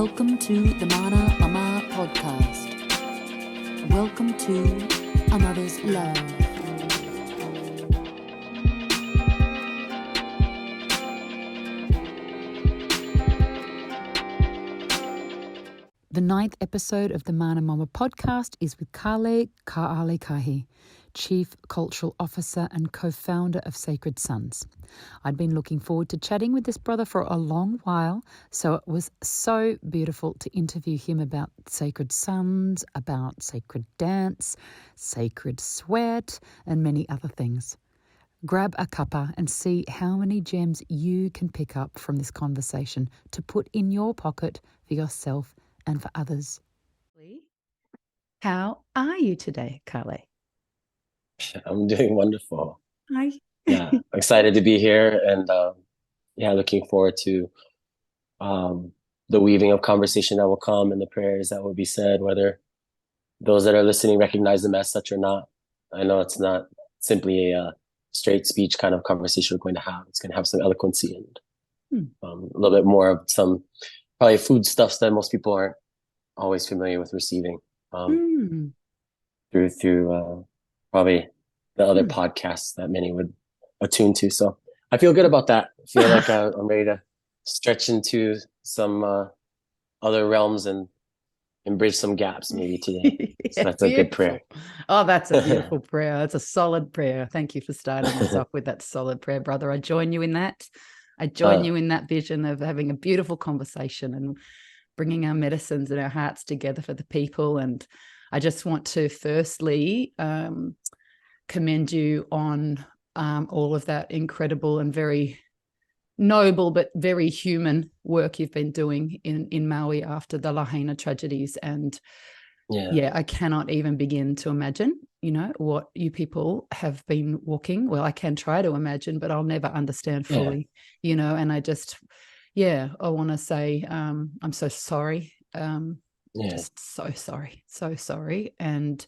Welcome to the Mana Mama podcast. Welcome to a mother's love. The 9th episode of the Mana Mama podcast is with Kale Kahi, Chief Cultural Officer and co-founder of Sacred Sons. I'd been looking forward to chatting with this brother for a long while, so it was so beautiful to interview him about Sacred Sons, about sacred dance, sacred sweat, and many other things. Grab a cuppa and see how many gems you can pick up from this conversation to put in your pocket for yourself and for others. How are you today, Kale? I'm doing wonderful. Hi. Yeah, excited to be here and looking forward to the weaving of conversation that will come and the prayers that will be said, whether those that are listening recognize them as such or not. I know it's not simply a straight speech kind of conversation we're going to have. It's going to have some eloquency and a little bit more of some probably food stuffs that most people aren't always familiar with receiving through probably the other podcasts that many would attune to. So I feel good about that. I feel like I'm ready to stretch into some other realms and bridge some gaps maybe today. So that's beautiful. A good prayer. Oh, that's a beautiful prayer. That's a solid prayer. Thank you for starting us off with that solid prayer, brother. I join you in that. I join you in that vision of having a beautiful conversation and bringing our medicines and our hearts together for the people. And I just want to firstly commend you on all of that incredible and very noble but very human work you've been doing in Maui after the Lahaina tragedies. And I cannot even begin to imagine, what you people have been walking. Well, I can try to imagine, but I'll never understand fully, and I just, I want to say I'm so sorry. Just so sorry. And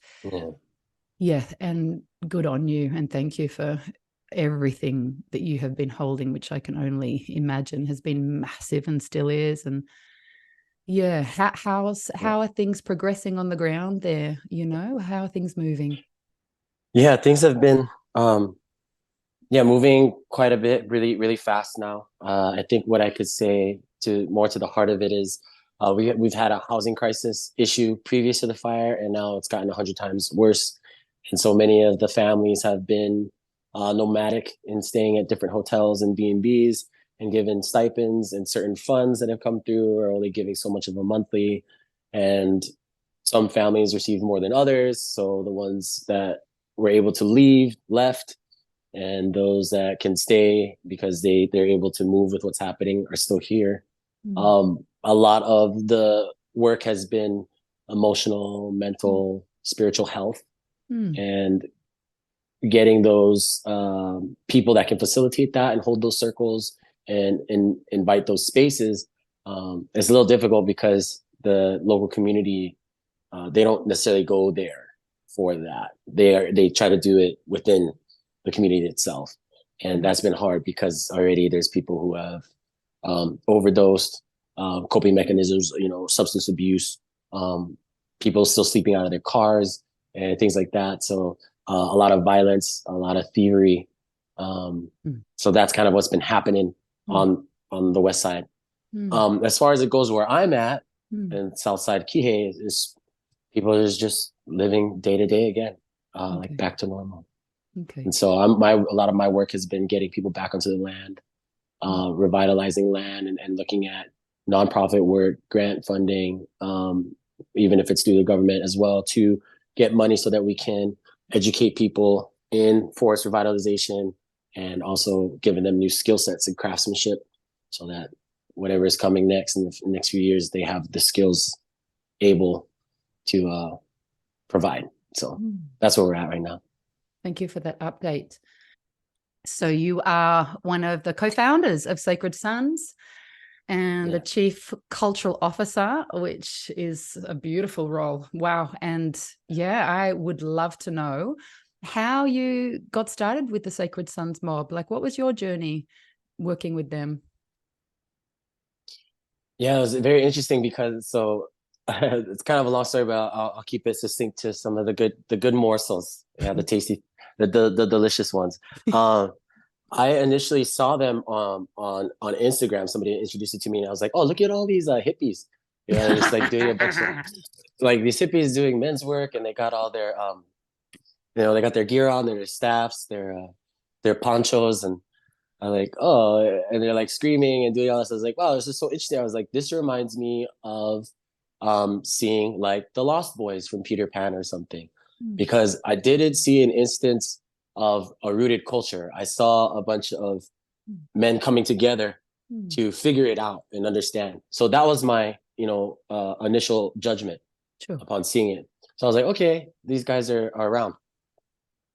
and good on you. And thank you for everything that you have been holding, which I can only imagine has been massive and still is. And how are things progressing on the ground there? How are things moving? Yeah, things have been moving quite a bit, really, really fast now. I think what I could say to the heart of it is we've had a housing crisis issue previous to the fire, and now it's gotten 100 times worse. And so many of the families have been nomadic in staying at different hotels and B&Bs and given stipends, and certain funds that have come through are only giving so much of a monthly. And some families receive more than others. So the ones that were able to leave left, and those that can stay because they're able to move with what's happening are still here. A lot of the work has been emotional, mental, spiritual health, and getting those people that can facilitate that and hold those circles and invite those spaces. It's a little difficult because the local community, they don't necessarily go there for that. They try to do it within the community itself. And that's been hard because already there's people who have overdosed, coping mechanisms, substance abuse, people still sleeping out of their cars and things like that. So a lot of violence, a lot of thievery. So that's kind of what's been happening on the west side. As far as it goes where I'm at in Southside Kihei, is people are just living day to day again, like back to normal. Okay. And so a lot of my work has been getting people back onto the land, revitalizing land and looking at nonprofit work, grant funding, even if it's through the government as well, to get money so that we can educate people in forest revitalization and also giving them new skill sets and craftsmanship so that whatever is coming next in the next few years, they have the skills able to provide. So that's where we're at right now. Thank you for that update. So you are one of the co-founders of Sacred Sons and the Chief Cultural Officer, which is a beautiful role. Wow. And I would love to know how you got started with the Sacred Sons mob. Like, what was your journey working with them? Yeah, it was very interesting because so it's kind of a long story, but I'll keep it succinct to some of the good morsels. Yeah, the tasty, the delicious ones. Um, I initially saw them on Instagram. Somebody introduced it to me, and I was like, "Oh, look at all these hippies!" You know, just like doing a bunch of like these hippies doing men's work, and they got all their you know, they got their gear on, their staffs, their ponchos, and I like, oh, and they're like screaming and doing all this. I was like, wow, this is so interesting. I was like, this reminds me of seeing like the Lost Boys from Peter Pan or something, Mm. because I didn't see an instance of a rooted culture. I saw a bunch of men coming together Mm. to figure it out and understand. So that was my, you know, initial judgment Sure. upon seeing it. So I was like, okay, these guys are around.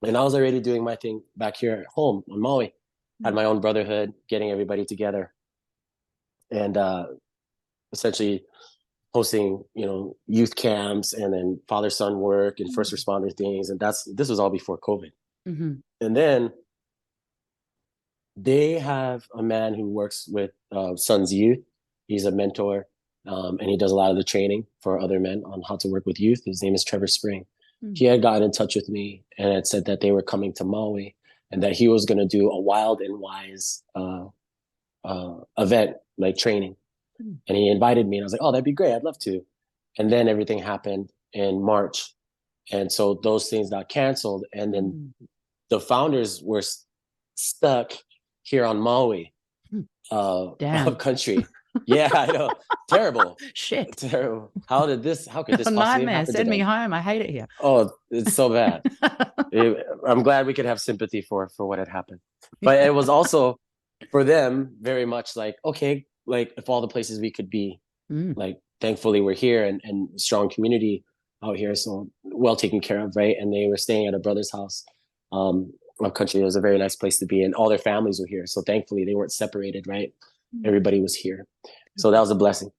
And I was already doing my thing back here at home on Maui. Had my own brotherhood, getting everybody together, and essentially hosting, you know, youth camps and then father son work and first responder things. And this was all before COVID. Mm-hmm. And then they have a man who works with Sons Youth. He's a mentor, and he does a lot of the training for other men on how to work with youth. His name is Trevor Spring. He had gotten in touch with me and had said that they were coming to Maui and that he was going to do a wild and wise event, like training. And he invited me, and I was like, oh, that'd be great. I'd love to. And then everything happened in March. And so those things got canceled. And then the founders were stuck here on Maui, country. Yeah, I know. Terrible. Shit. Terrible. How could this possibly Nightmare. happen to Send me them? home. I hate it here. Oh, it's so bad. I'm glad we could have sympathy for what had happened. But it was also for them very much like, okay, like if all the places we could be, like thankfully we're here and strong community out here, so well taken care of, right? And they were staying at a brother's house. Our country, it was a very nice place to be, and all their families were here. So thankfully they weren't separated, right? Everybody was here. So that was a blessing.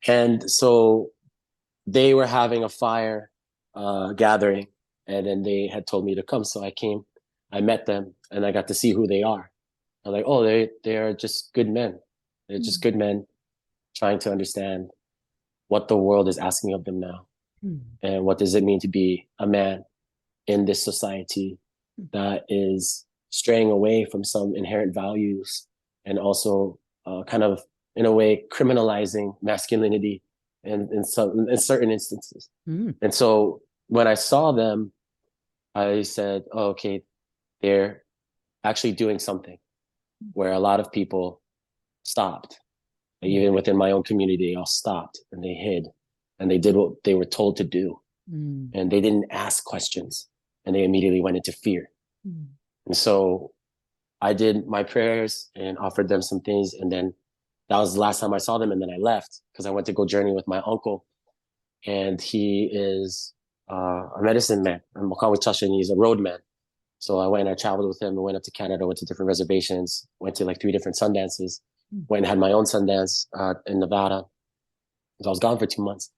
And so they were having a fire gathering, and then they had told me to come. So I came, I met them, and I got to see who they are. I'm like, oh, they are just good men. They're just good men trying to understand what the world is asking of them now. And what does it mean to be a man in this society that is straying away from some inherent values and also kind of, in a way, criminalizing masculinity in certain instances. And so when I saw them, I said, oh, okay, they're actually doing something where a lot of people stopped. Even within my own community, they all stopped and they hid and they did what they were told to do. And they didn't ask questions, and they immediately went into fear. And so I did my prayers and offered them some things. And then that was the last time I saw them. And then I left because I went to go journey with my uncle. And he is a medicine man. And he's a road man. So I went and I traveled with him and went up to Canada, went to different reservations, went to like 3 different sun dances, went and had my own sun dance in Nevada. So I was gone for 2 months.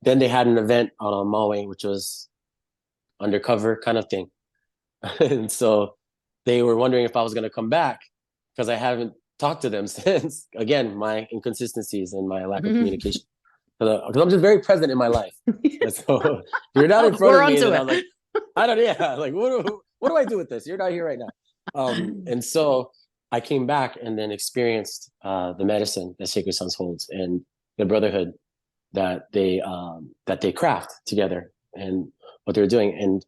Then they had an event out on Maui, which was undercover kind of thing. And so they were wondering if I was going to come back because I haven't talked to them since. Again, my inconsistencies and my lack of communication. Because I'm just very present in my life. And so if you're not in front of me, then I'm like, like, what do I do with this? You're not here right now. And so I came back and then experienced the medicine that Sacred Sons holds and the brotherhood that they craft together and what they're doing. And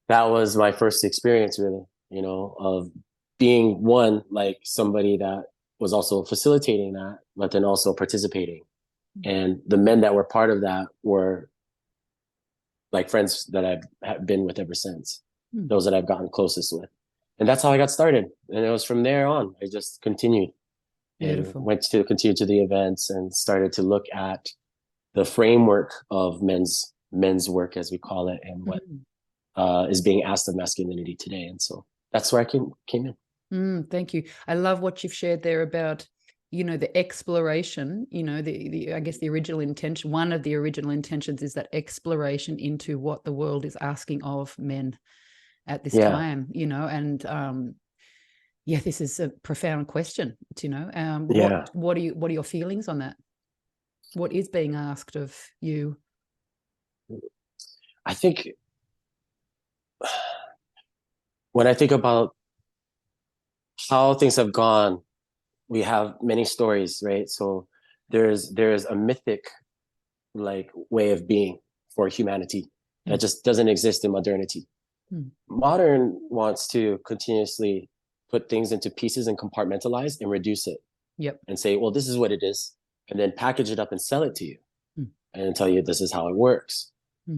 that was my first experience, really, you know, of being one, like somebody that was also facilitating that, but then also participating. And the men that were part of that were like friends that I've been with ever since, those that I've gotten closest with. And that's how I got started. And it was from there on, I just continued. Beautiful. And went to continue to the events and started to look at the framework of men's work, as we call it, and what is being asked of masculinity today. And so that's where I came in. Thank you. I love what you've shared there about, you know, the exploration, you know, the I guess the original intention, one of the original intentions is that exploration into what the world is asking of men at this time, you know, and this is a profound question, you know. What are your feelings on that? What is being asked of you? I think when I think about how things have gone, we have many stories, right? So there's a mythic like way of being for humanity that just doesn't exist in modernity. Modern wants to continuously put things into pieces and compartmentalize and reduce it. Yep. And say, well, this is what it is, and then package it up and sell it to you and tell you this is how it works.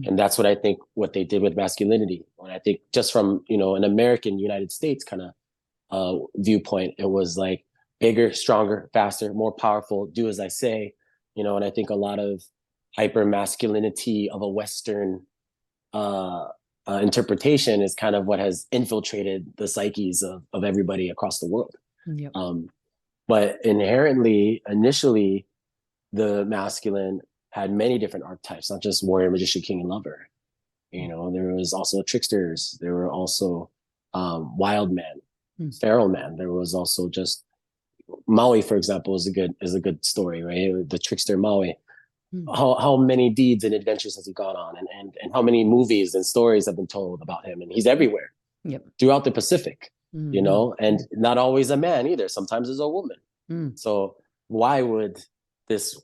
And that's what I think what they did with masculinity. And I think just from, an American United States kind of viewpoint, it was like bigger, stronger, faster, more powerful, do as I say, and I think a lot of hyper masculinity of a Western interpretation is kind of what has infiltrated the psyches of everybody across the world. Yep. But inherently, initially, the masculine had many different archetypes, not just warrior, magician, king, and lover. There was also tricksters. There were also wild men, feral men. There was also just Maui, for example, is a good story, right? The trickster Maui. How many deeds and adventures has he gone on, and how many movies and stories have been told about him? And he's everywhere, throughout the Pacific, and not always a man either. Sometimes it's a woman. So why would this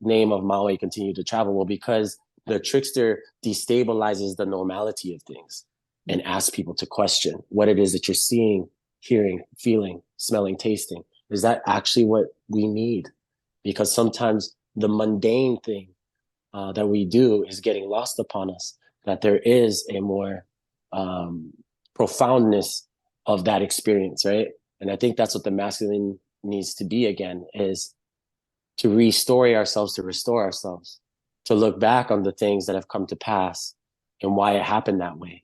name of Maui continue to travel? Well, because the trickster destabilizes the normality of things and asks people to question what it is that you're seeing, hearing, feeling, smelling, tasting. Is that actually what we need? Because sometimes the mundane thing that we do is getting lost upon us, that there is a more profoundness of that experience, right? And I think that's what the masculine needs to be again, is to restore ourselves, to look back on the things that have come to pass and why it happened that way.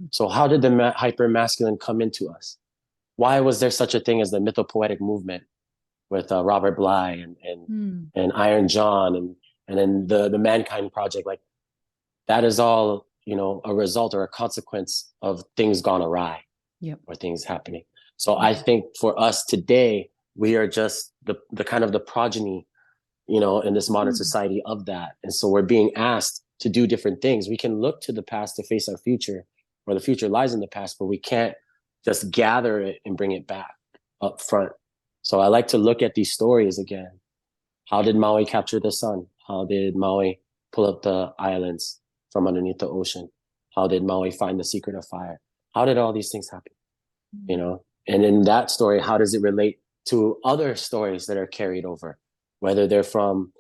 So how did the hyper masculine come into us? Why was there such a thing as the mythopoetic movement with Robert Bly and Iron John and then the Mankind Project? Like, that is all, a result or a consequence of things gone awry, or things happening. So I think for us today, we are just the kind of the progeny, in this modern society of that. And so we're being asked to do different things. We can look to the past to face our future, or the future lies in the past, but we can't just gather it and bring it back up front. So I like to look at these stories again. How did Maui capture the sun? How did Maui pull up the islands from underneath the ocean? How did Maui find the secret of fire? How did all these things happen? And in that story, how does it relate to other stories that are carried over, whether they're from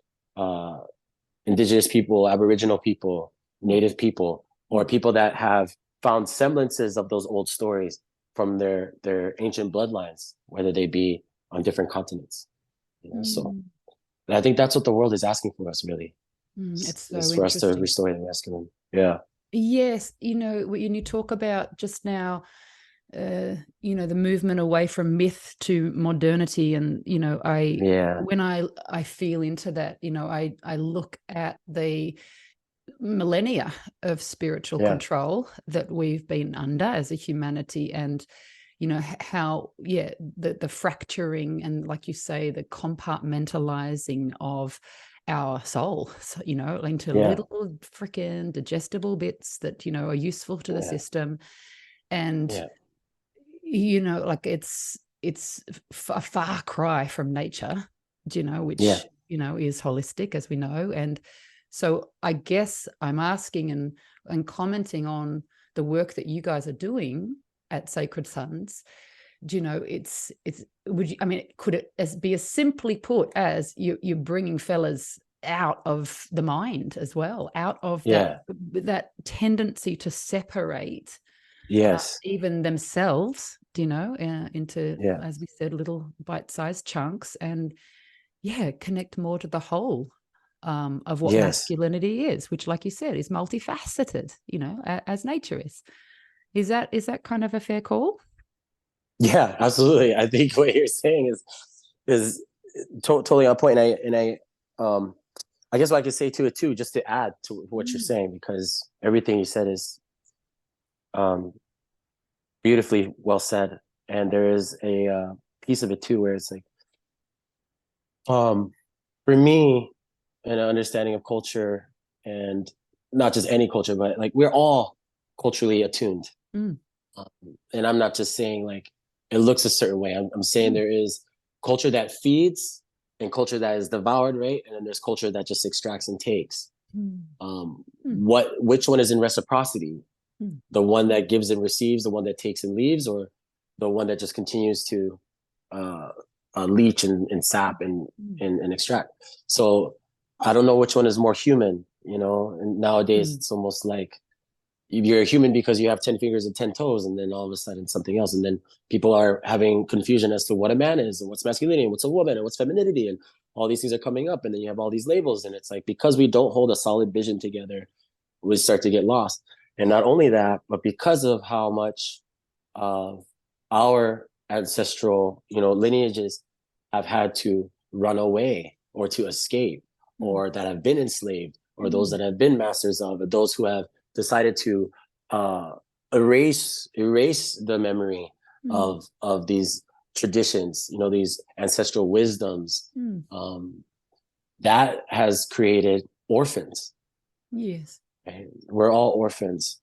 indigenous people, Aboriginal people, Native people, or people that have found semblances of those old stories from their ancient bloodlines, whether they be on different continents. So and I think that's what the world is asking for us, really. It's so is for us to restore the masculine. Yeah. Yes. When you talk about just now, the movement away from myth to modernity, and when I feel into that, I look at the millennia of spiritual control that we've been under as a humanity, and how the fracturing and, like you say, the compartmentalizing of our soul, so, into little freaking digestible bits that are useful to the system. And like it's a far cry from nature, which is holistic, as we know. And so I guess I'm asking and commenting on the work that you guys are doing at Sacred Sons. It's could it be as simply put as you're bringing fellas out of the mind as well, out of that tendency to separate even themselves, into, as we said, little bite-sized chunks, and connect more to the whole of what masculinity is, which, like you said, is multifaceted, as nature is. Is that kind of a fair call? Yeah, absolutely. I think what you're saying is totally on point. And I guess what I could say to it too, just to add to what you're saying, because everything you said is beautifully well said. And there is a piece of it too where it's like, for me, and an understanding of culture, and not just any culture, but like we're all culturally attuned. Mm. Um, and I'm not just saying like it looks a certain way. I'm saying there is culture that feeds and culture that is devoured, right? And then there's culture that just extracts and takes. Mm. Which one is in reciprocity? Mm. The one that gives and receives, the one that takes and leaves, or the one that just continues to uh, leech and sap and extract? So I don't know which one is more human, you know. And nowadays it's almost like you're a human because you have 10 fingers and 10 toes, and then all of a sudden something else, and then people are having confusion as to what a man is and what's masculinity and what's a woman and what's femininity, and all these things are coming up, and then you have all these labels, and it's like because we don't hold a solid vision together, we start to get lost. And not only that, but because of how much of our ancestral, you know, lineages have had to run away or to escape, or that have been enslaved, or those that have been masters of, those who have decided to uh, erase the memory of these traditions, you know, these ancestral wisdoms. That has created orphans. Yes. Right? We're all orphans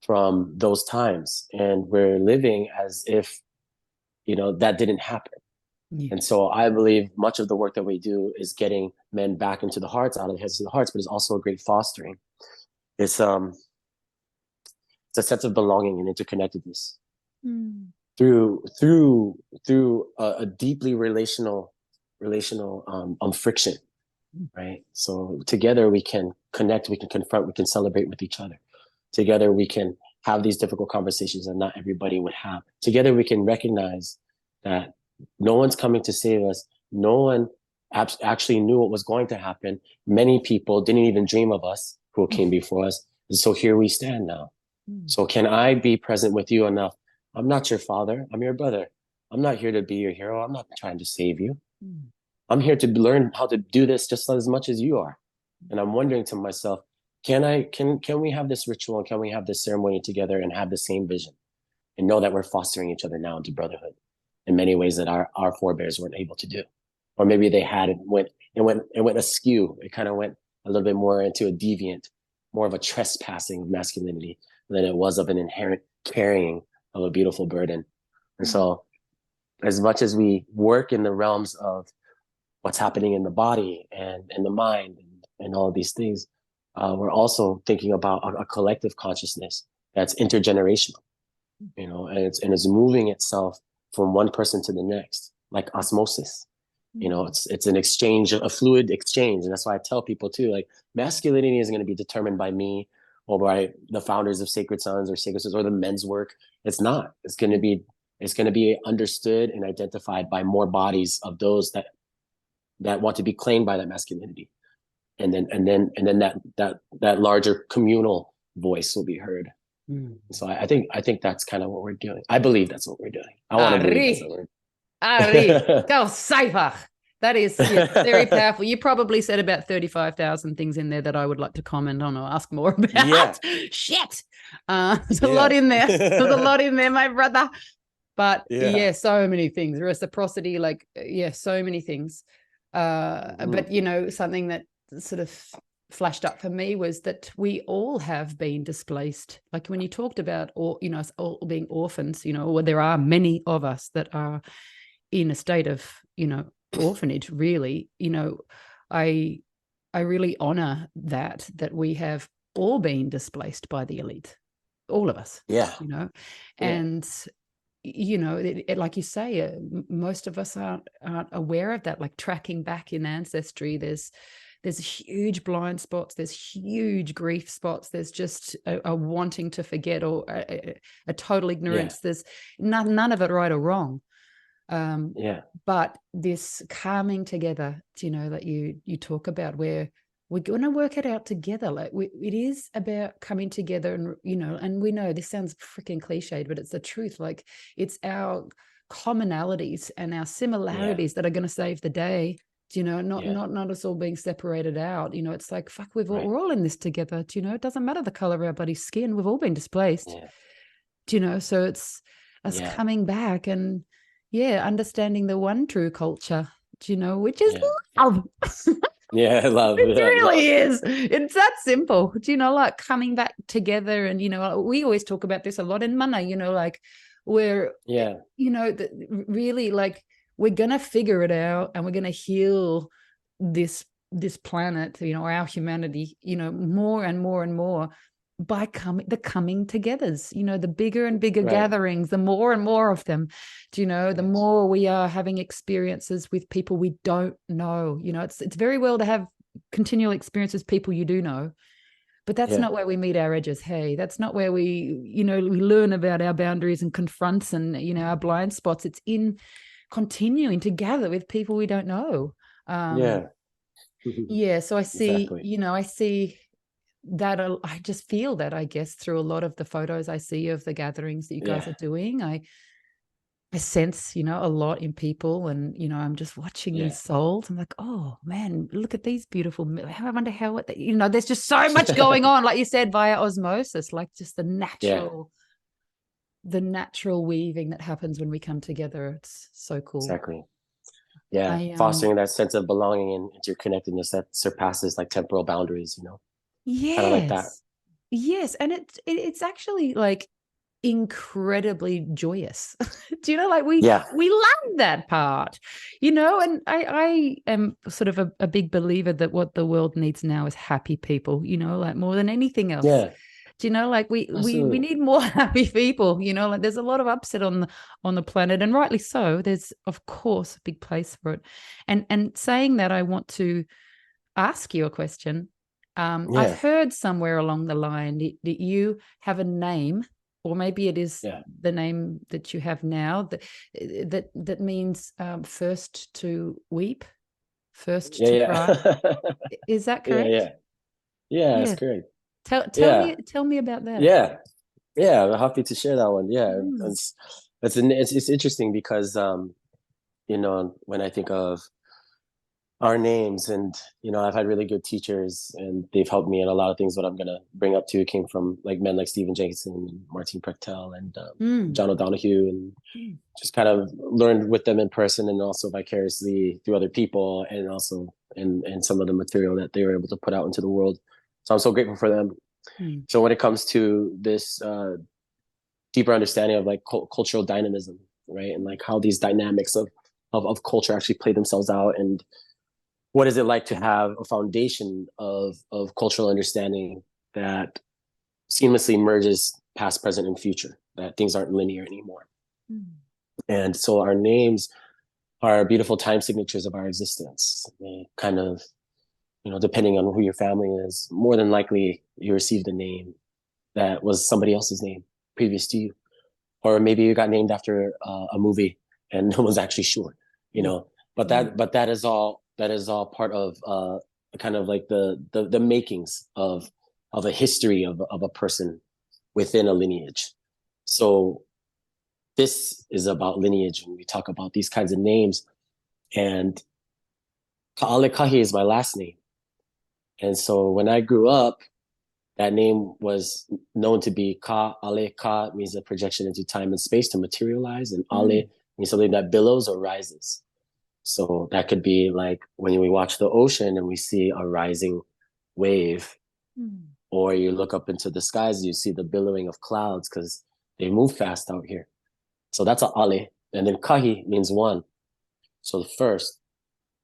from those times, and we're living as if, you know, that didn't happen. Yes. And so I believe much of the work that we do is getting men back into the hearts, out of the heads to the hearts, but it's also a great fostering. It's a sense of belonging and interconnectedness through a deeply relational friction, right? So together we can connect, we can confront, we can celebrate with each other. Together we can have these difficult conversations that not everybody would have. Together we can recognize that no one's coming to save us. No one actually knew what was going to happen. Many people didn't even dream of us who came before us. And so here we stand now. So can I be present with you enough? I'm not your father. I'm your brother. I'm not here to be your hero. I'm not trying to save you. I'm here to learn how to do this just as much as you are. And I'm wondering to myself, can we have this ritual and can we have this ceremony together and have the same vision and know that we're fostering each other now into brotherhood in many ways that our forebears weren't able to do? Or maybe they had it went askew. It kind of went a little bit more into a deviant, more of a trespassing of masculinity than it was of an inherent carrying of a beautiful burden. And so as much as we work in the realms of what's happening in the body and in the mind and all of these things, we're also thinking about a collective consciousness that's intergenerational, you know, and it's moving itself from one person to the next, like osmosis. You know, it's an exchange, a fluid exchange. And that's why I tell people too, like masculinity isn't going to be determined by me or by the founders of Sacred Sons or Sacred Sons or the men's work. It's not. It's going to be understood and identified by more bodies of those that want to be claimed by that masculinity. And then that larger communal voice will be heard. So I think that's kind of what we're doing. I believe that's what we're doing. I want to believe that's what we're doing. Go safer. That is very powerful. You probably said about 35,000 things in there that I would like to comment on or ask more about. Yeah. Shit. There's a lot in there. There's a lot in there, my brother. But so many things. Reciprocity, like, so many things. But, you know, something that sort of flashed up for me was that we all have been displaced. Like when you talked about, us all being orphans, you know, or there are many of us that are in a state of, you know, orphanage, really. You know, I really honor that we have all been displaced by the elite, all of us. Yeah. You know, and you know, it, like you say, most of us aren't aware of that. Like tracking back in ancestry, there's huge blind spots, there's huge grief spots, there's just a wanting to forget or a total ignorance. There's none of it right or wrong. But this calming together, you know, that you talk about, where we're going to work it out together. Like it is about coming together, and, you know, and we know this sounds freaking cliched, but it's the truth. Like it's our commonalities and our similarities that are going to save the day. You know, not us all being separated out. You know, it's like, fuck, we're all in this together. Do you know, it doesn't matter the color of our body's skin. We've all been displaced. Do you know, so it's us coming back and understanding the one true culture, you know, which is love. Yeah, love. It Yeah, love. really is. It's that simple. Do you know, like coming back together? And, you know, we always talk about this a lot in Mana, you know, like we're, Yeah, you know, really like we're going to figure it out and we're going to heal this planet, you know, our humanity, you know, more and more and more by coming togethers, you know, the bigger and bigger right. gatherings, the more and more of them, do you know, the Yes. more we are having experiences with people we don't know. You know, it's very well to have continual experiences people you do know, but that's Yeah, not where we meet our edges. Hey, that's not where we, you know, we learn about our boundaries and confronts and, you know, our blind spots. It's in continuing to gather with people we don't know. yeah. Yeah, so I see, Exactly. you know, I see that I just feel that, I guess, through a lot of the photos I see of the gatherings that you guys Yeah, are doing. I sense, you know, a lot in people, and, you know, I'm just watching yeah. these souls. I'm like, oh man, look at these beautiful. I wonder how, you know, there's just so much going on, like you said, via osmosis, like just Yeah, the natural weaving that happens when we come together. It's so cool. exactly. Yeah, I fostering that sense of belonging and interconnectedness that surpasses like temporal boundaries, you know, kind of like that. Yes. Yes, and it's actually like incredibly joyous. Do you know, like Yeah, we love that part, you know, and I am sort of a big believer that what the world needs now is happy people, you know, like more than anything else. yeah, Do you know, like we absolutely. need more happy people, you know, like there's a lot of upset on the planet, and rightly so. There's of course a big place for it. And saying that, I want to ask you a question. I've Yeah, heard somewhere along the line that you have a name, or maybe it is yeah, the name that you have now, that means first to weep, first yeah, to cry. yeah, Is that yeah, correct? yeah, yeah. That's Yeah. correct. Tell Yeah, me about that. yeah, yeah. I'm happy to share that one. Yeah, Mm. it's interesting because you know, when I think of our names, and you know, I've had really good teachers and they've helped me, and a lot of things that I'm gonna bring up to came from like men like Stephen Jackson and Martin Prechtel and Mm. John O'Donohue, and Mm. just kind of learned with them in person and also vicariously through other people, and also in some of the material that they were able to put out into the world. So I'm so grateful for them. Mm. So when it comes to this deeper understanding of like cultural dynamism, right, and like how these dynamics of culture actually play themselves out, and what is it like to have a foundation of cultural understanding that seamlessly merges past, present, and future, that things aren't linear anymore. Mm. And so our names are beautiful time signatures of our existence. They kind of, you know, depending on who your family is, more than likely you received a name that was somebody else's name previous to you. Or maybe you got named after a movie and no one's actually sure, you Yeah. know. But Yeah. that is all part of kind of like the makings of a history of a person within a lineage. So this is about lineage when we talk about these kinds of names. And Ka'alekahi is my last name. And so when I grew up, that name was known to be Ka Ale. Ka means a projection into time and space to materialize, and Ale Mm. means something that billows or rises. So that could be like when we watch the ocean and we see a rising wave, Mm. or you look up into the skies, you see the billowing of clouds because they move fast out here. So that's a Ale. And then Kahi means one. So the first.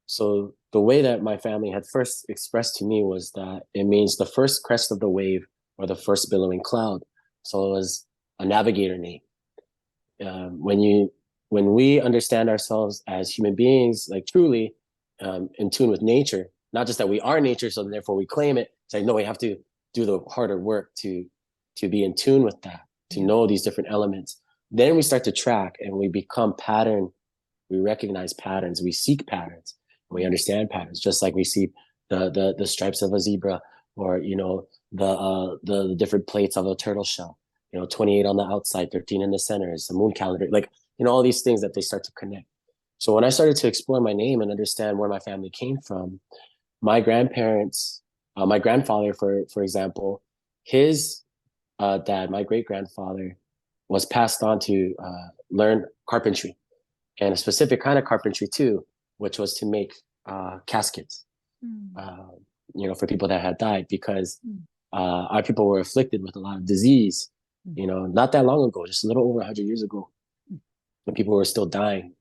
So the way that my family had first expressed to me was that it means the first crest of the wave or the first billowing cloud. So it was a navigator name. When you when we understand ourselves as human beings, like truly in tune with nature, not just that we are nature, so therefore we claim it. It's like no, we have to do the harder work to be in tune with that, to Yeah. know these different elements. Then we start to track and we become pattern. We recognize patterns. We seek patterns. We understand patterns, just like we see the stripes of a zebra, or you know the different plates of a turtle shell. You know, 28 on the outside, 13 in the center is the moon calendar. Like you know all these things that they start to connect. So when I started to explore my name and understand where my family came from, my grandparents, my grandfather, for example, his dad, my great grandfather, was passed on to learn carpentry, and a specific kind of carpentry too, which was to make caskets. for people that had died, because our people were afflicted with a lot of disease, not that long ago, just a little over 100 years ago, when people were still dying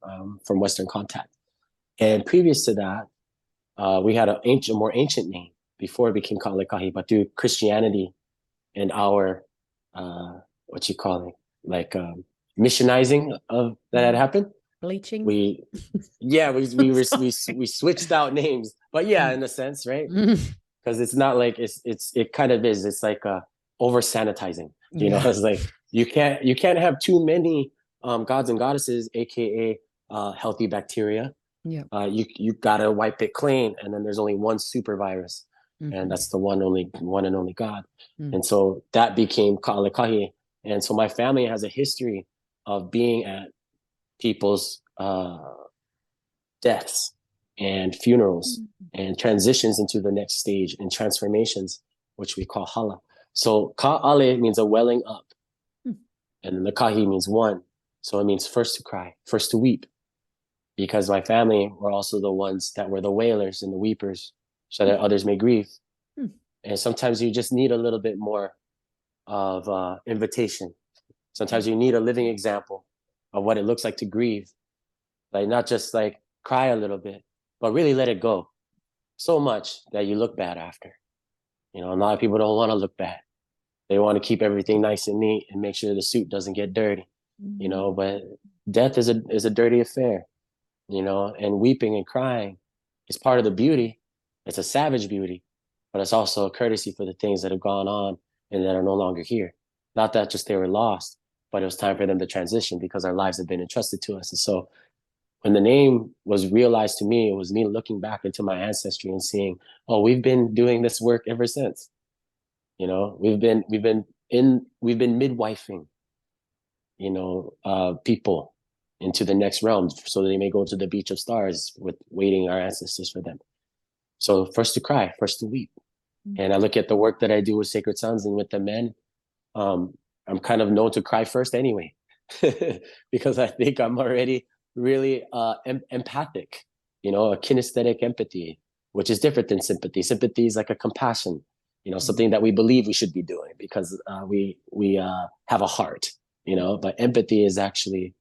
from Western contact. And previous to that, we had a more ancient name before it became Kalikahi, but through Christianity and our, missionizing of that had happened. Bleaching. We switched out names, but yeah, in a sense, right? Because it's not like it kind of is. It's like over sanitizing. It's like you can't have too many gods and goddesses, aka healthy bacteria. Yeah. You gotta wipe it clean, and then there's only one super virus, and that's the one and only God. And so that became Ka'alekahi. And so my family has a history of being at people's deaths and funerals and transitions into the next stage and transformations, which we call hala. So Ka'ale means a welling up, and the Kahi means one. So it means first to cry, first to weep, because my family were also the ones that were the wailers and the weepers, so that others may grieve. And sometimes you just need a little bit more of invitation. Sometimes you need a living example of what it looks like to grieve. Like, not just like cry a little bit, but really let it go so much that you look bad after. A lot of people don't want to look bad. They want to keep everything nice and neat and make sure the suit doesn't get dirty, but death is a dirty affair, and weeping and crying is part of the beauty. It's a savage beauty, but it's also a courtesy for the things that have gone on and that are no longer here. Not that just they were lost, but it was time for them to transition because our lives have been entrusted to us. And so when the name was realized to me, it was me looking back into my ancestry and seeing, oh, we've been doing this work ever since. We've been midwifing, people into the next realm so that they may go to the beach of stars with waiting our ancestors for them. So first to cry, first to weep. And I look at the work that I do with Sacred Sons and with the men. I'm kind of known to cry first anyway, because I think I'm already really empathic, a kinesthetic empathy, which is different than sympathy. Sympathy is like a compassion, something that we believe we should be doing because we have a heart, but empathy is actually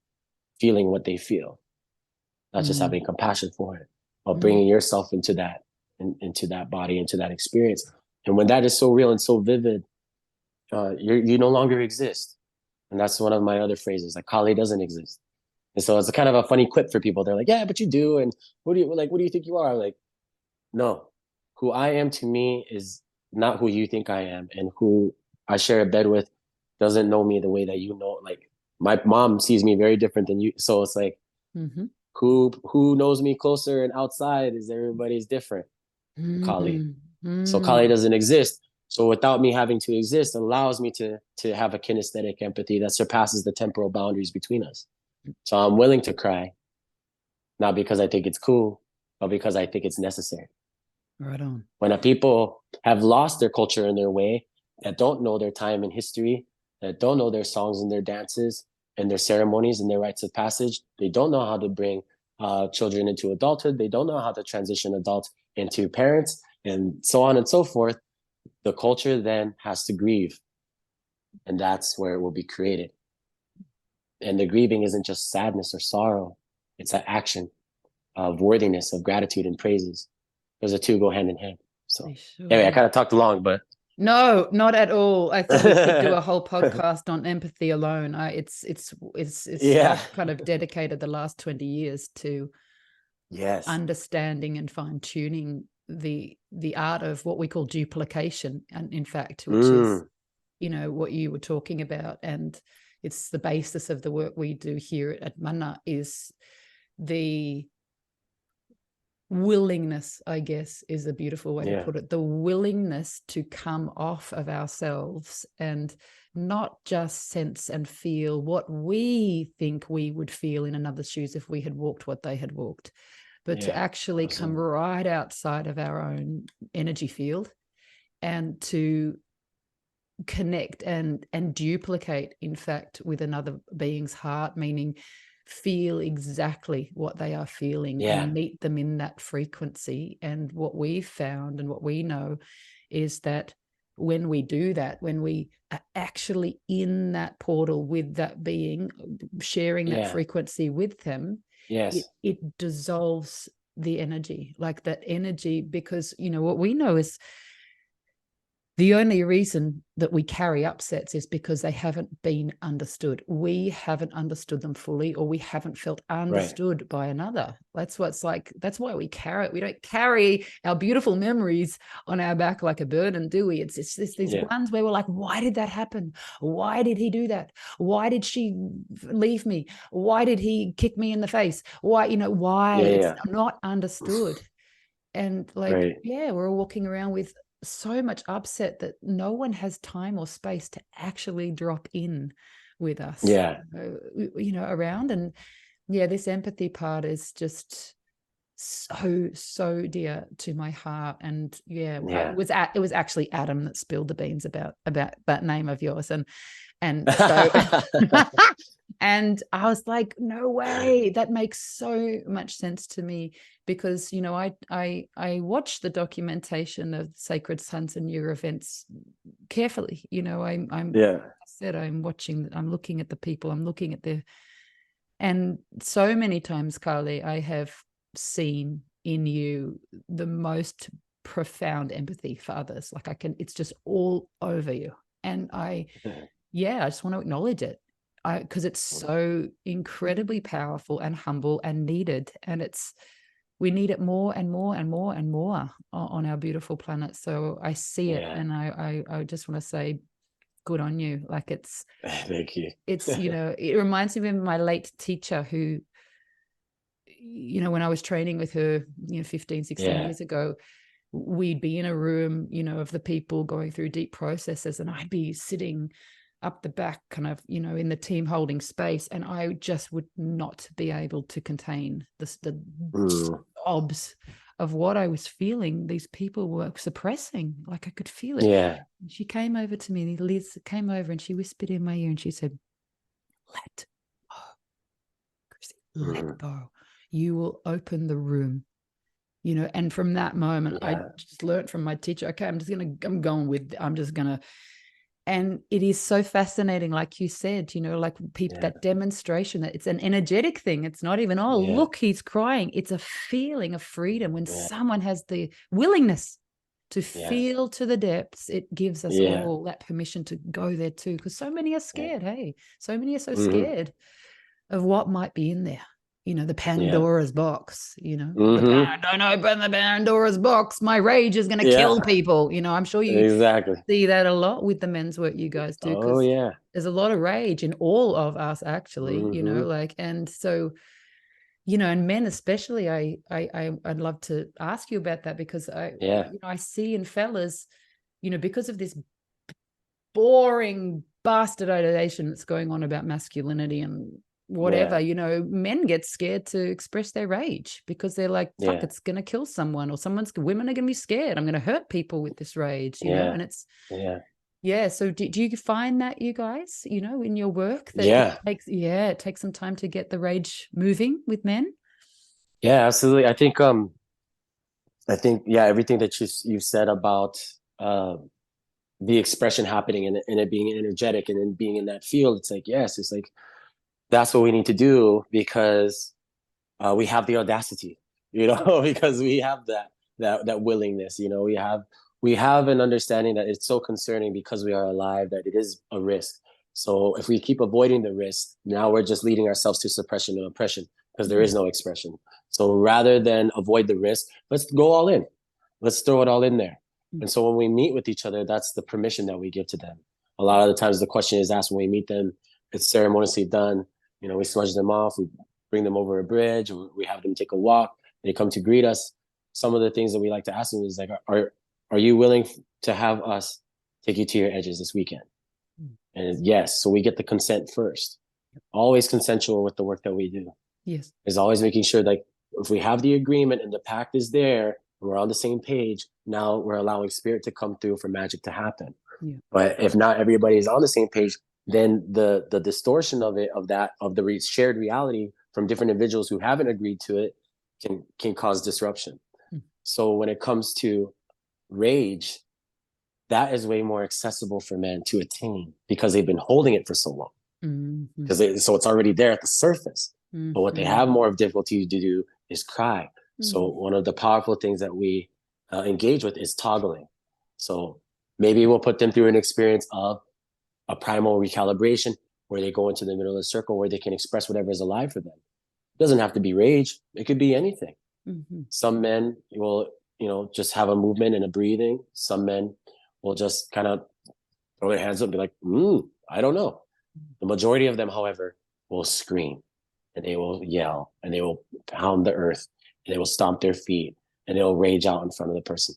feeling what they feel, not just having compassion for it, but bringing yourself into that body, into that experience. And when that is so real and so vivid, you no longer exist. And that's one of my other phrases, like Kali doesn't exist. And so it's a kind of a funny quip for people. They're like, yeah, but you do. And what do you think you are? I'm like, no, who I am to me is not who you think I am. And who I share a bed with doesn't know me the way that you know. Like, my mom sees me very different than you. So it's like, who knows me closer and outside is everybody's different. Kali. So Kali doesn't exist. So without me having to exist, allows me to have a kinesthetic empathy that surpasses the temporal boundaries between us. So I'm willing to cry, not because I think it's cool, but because I think it's necessary. Right on. When a people have lost their culture and their way, that don't know their time in history, that don't know their songs and their dances and their ceremonies and their rites of passage, they don't know how to bring children into adulthood, they don't know how to transition adults into parents, and so on and so forth, the culture then has to grieve. And that's where it will be created. And the grieving isn't just sadness or sorrow. It's an action of worthiness, of gratitude and praises. Those the two go hand in hand. So anyway, I kind of talked long, but. No, not at all. I think we could do a whole podcast on empathy alone. It's I've kind of dedicated the last 20 years to understanding and fine tuning the art of what we call duplication, and in fact, which is, what you were talking about. And it's the basis of the work we do here at Mana, is the willingness, I guess, is a beautiful way to put it. The willingness to come off of ourselves and not just sense and feel what we think we would feel in another's shoes if we had walked what they had walked, but to actually come right outside of our own energy field and to connect and duplicate, in fact, with another being's heart, meaning feel exactly what they are feeling and meet them in that frequency. And what we've found and what we know is that when we do that, when we are actually in that portal with that being, sharing that frequency with them, it dissolves the energy, like that energy, because, you know, what we know is the only reason that we carry upsets is because they haven't been understood. We haven't understood them fully, or we haven't felt understood by another. That's what's like, that's why we carry it. We don't carry our beautiful memories on our back like a burden, do we? It's these ones where we're like, why did that happen? Why did he do that? Why did she leave me? Why did he kick me in the face? Why, you know, why? It's not understood. And like, we're all walking around with so much upset that no one has time or space to actually drop in with us, you know, around. And this empathy part is just so dear to my heart. And it was actually Adam that spilled the beans about that name of yours, and so and I was like, no way, that makes so much sense to me, because, you know, I watched the documentation of Sacred Sons and your events carefully. You know, I'm I said, I'm looking at the people, I'm looking at and so many times, Kale, I have seen in you the most profound empathy for others. Like it's just all over you. And I just want to acknowledge it, because it's so incredibly powerful and humble and needed. And we need it more and more and more and more on our beautiful planet. So I see it, and I just want to say, good on you. Like thank you. It's, you know, it reminds me of my late teacher who, you know, when I was training with her, you know, 15, 16 years ago, we'd be in a room, you know, of the people going through deep processes, and I'd be sitting up the back, kind of, you know, in the team holding space, and I just would not be able to contain the obs of what I was feeling. These people were suppressing, like I could feel it. She came over to me, Liz came over, and she whispered in my ear, and she said, let go, Chrissie, let go. You will open the room. You know, and from that moment, I just learned from my teacher, okay, I'm just gonna, and it is so fascinating, like you said, you know, like people, that demonstration, that it's an energetic thing. It's not even, look, he's crying. It's a feeling of freedom when someone has the willingness to feel to the depths. It gives us all that permission to go there too, because so many are scared. Hey, so many are so scared of what might be in there. You know, the Pandora's box, you know, don't open the Pandora's box. My rage is going to kill people. You know, I'm sure you see that a lot with the men's work you guys do. There's a lot of rage in all of us, actually, you know, like, and so, you know, and men especially, I'd love to ask you about that, because you know, I see in fellas, you know, because of this boring bastardization that's going on about masculinity and whatever, you know, men get scared to express their rage because they're like, fuck, it's going to kill someone, or women are going to be scared. I'm going to hurt people with this rage, you know, and it's, so do you find that, you guys, you know, in your work, that it takes some time to get the rage moving with men? Yeah, absolutely. I think, everything that you said about, the expression happening and it being energetic and then being in that field, it's like, it's like, that's what we need to do, because we have the audacity, you know, because we have that willingness, you know, we have an understanding that it's so concerning because we are alive, that it is a risk. So if we keep avoiding the risk, now we're just leading ourselves to suppression and oppression, because there is no expression. So rather than avoid the risk, let's go all in. Let's throw it all in there. And so when we meet with each other, that's the permission that we give to them. A lot of the times the question is asked when we meet them, it's ceremoniously done. You know, we smudge them off, we bring them over a bridge, we have them take a walk, they come to greet us. Some of the things that we like to ask them is like, are you willing to have us take you to your edges this weekend? And yes, so we get the consent first. Always consensual with the work that we do. Yes. Is always making sure that if we have the agreement and the pact is there, and we're on the same page, now we're allowing spirit to come through for magic to happen. But if not everybody is on the same page, then the distortion of the shared reality from different individuals who haven't agreed to it can cause disruption. So when it comes to rage, that is way more accessible for men to attain because they've been holding it for so long. So it's already there at the surface. But what they have more of difficulty to do is cry. So one of the powerful things that we engage with is toggling. So maybe we'll put them through an experience of a primal recalibration where they go into the middle of the circle where they can express whatever is alive for them. It doesn't have to be rage. It could be anything. Some men will, just have a movement and a breathing. Some men will just kind of throw their hands up and be like, I don't know. The majority of them, however, will scream and they will yell and they will pound the earth and they will stomp their feet and they will rage out in front of the person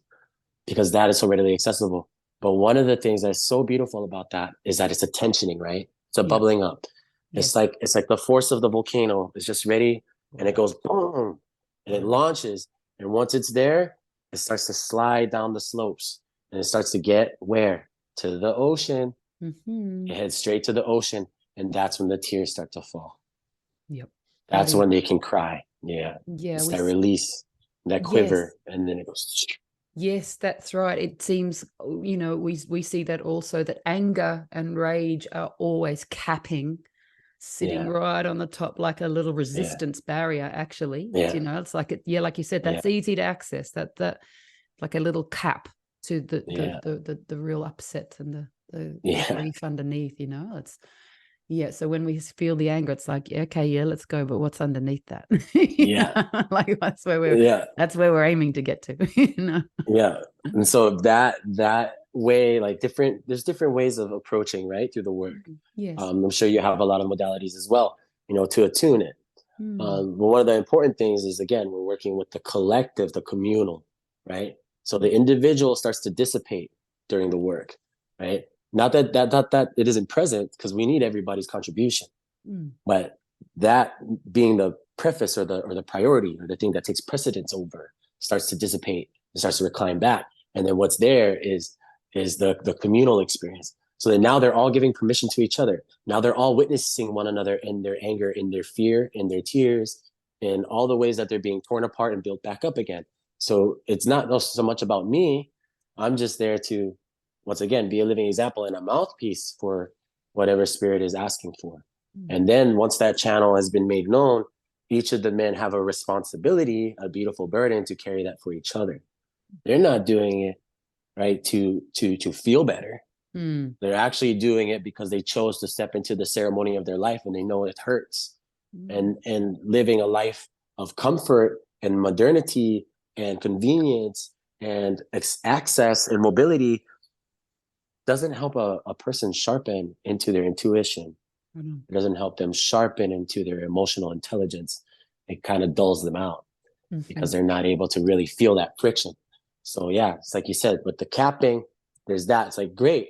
because that is so readily accessible. But one of the things that's so beautiful about that is that it's a tensioning, right? It's a bubbling up. It's like the force of the volcano is just ready and it goes boom and it launches. And once it's there, it starts to slide down the slopes and it starts to get where? To the ocean. It heads straight to the ocean. And that's when the tears start to fall. That's when they can cry. It's that release, that quiver, and then it goes. Yes, that's right. It seems, we see that also, that anger and rage are always capping, sitting right on the top, like a little resistance barrier, actually. It's like, like you said, that's easy to access, that like a little cap to the real upset and the grief underneath, it's. So when we feel the anger, it's like, okay, let's go. But what's underneath that? Like that's where we're aiming to get to. And so that way, like there's different ways of approaching, right, through the work. I'm sure you have a lot of modalities as well, to attune it. But one of the important things is, again, we're working with the collective, the communal, right? So the individual starts to dissipate during the work, right? Not that it isn't present, because we need everybody's contribution, but that being the preface or the priority or the thing that takes precedence over starts to dissipate and starts to recline back. And then what's there is the communal experience. So that now they're all giving permission to each other. Now they're all witnessing one another in their anger, in their fear, in their tears, in all the ways that they're being torn apart and built back up again. So it's not so much about me. I'm just there to, once again, be a living example and a mouthpiece for whatever spirit is asking for. And then once that channel has been made known, each of the men have a responsibility, a beautiful burden to carry that for each other. They're not doing it, right, to feel better. They're actually doing it because they chose to step into the ceremony of their life and they know it hurts. And living a life of comfort and modernity and convenience and access and mobility doesn't help a person sharpen into their intuition. It doesn't help them sharpen into their emotional intelligence. It kind of dulls them out because they're not able to really feel that friction. So it's like you said, with the capping, there's that. It's like, great,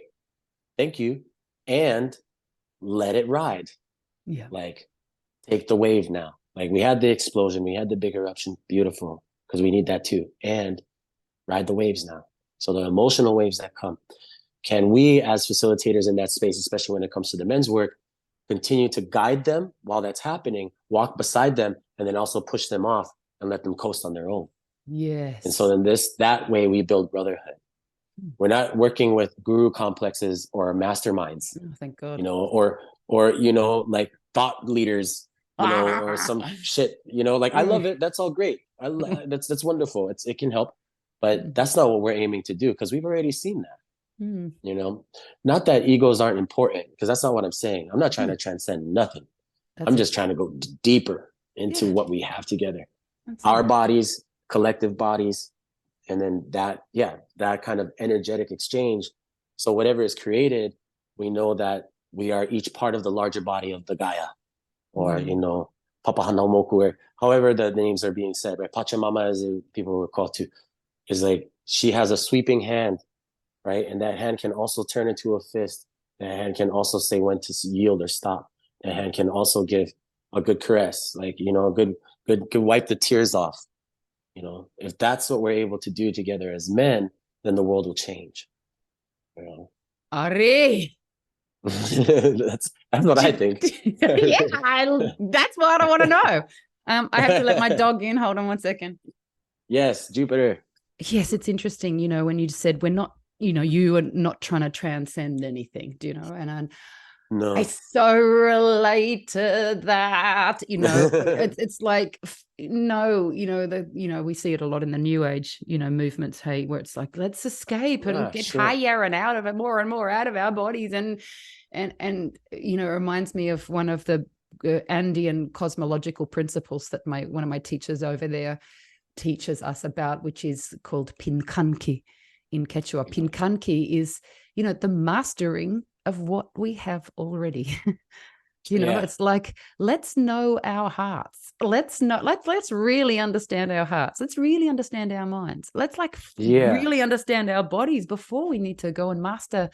thank you. And let it ride. Like, take the wave now. Like, we had the explosion, we had the big eruption, beautiful, because we need that too. And ride the waves now. So the emotional waves that come. Can we, as facilitators in that space, especially when it comes to the men's work, continue to guide them while that's happening, walk beside them, and then also push them off and let them coast on their own? And so then that way we build brotherhood. We're not working with guru complexes or masterminds, thank God, or like thought leaders, or some shit, like, I love it. That's all great. That's wonderful. It can help, but that's not what we're aiming to do, because we've already seen that. Not that egos aren't important, because that's not what I'm saying. I'm not trying to transcend nothing. I'm just trying to go deeper into what we have together. Our bodies, collective bodies, and then that kind of energetic exchange. So whatever is created, we know that we are each part of the larger body of the Gaia, or Papa Hanamoku, or however the names are being said, right? Pachamama, as people were called to, is like, she has a sweeping hand, right? And that hand can also turn into a fist. That hand can also say when to yield or stop. That hand can also give a good caress, like, a good wipe the tears off. If that's what we're able to do together as men, then the world will change. Ari. That's what I think. Yeah, that's what I want to know. I have to let my dog in. Hold on one second. Yes, Jupiter. Yes, it's interesting, when you said we're not, you are not trying to transcend anything, and I No. so relate to that. It's like, no, we see it a lot in the new age, movements, hey, where it's like, let's escape and get higher and out of it, more and more out of our bodies. And it reminds me of one of the Andean cosmological principles that one of my teachers over there teaches us about, which is called Pinkanki in Quechua. Pinkanki is, the mastering of what we have already. It's like, let's know our hearts. Let's really understand our hearts. Let's really understand our minds. Let's really understand our bodies before we need to go and master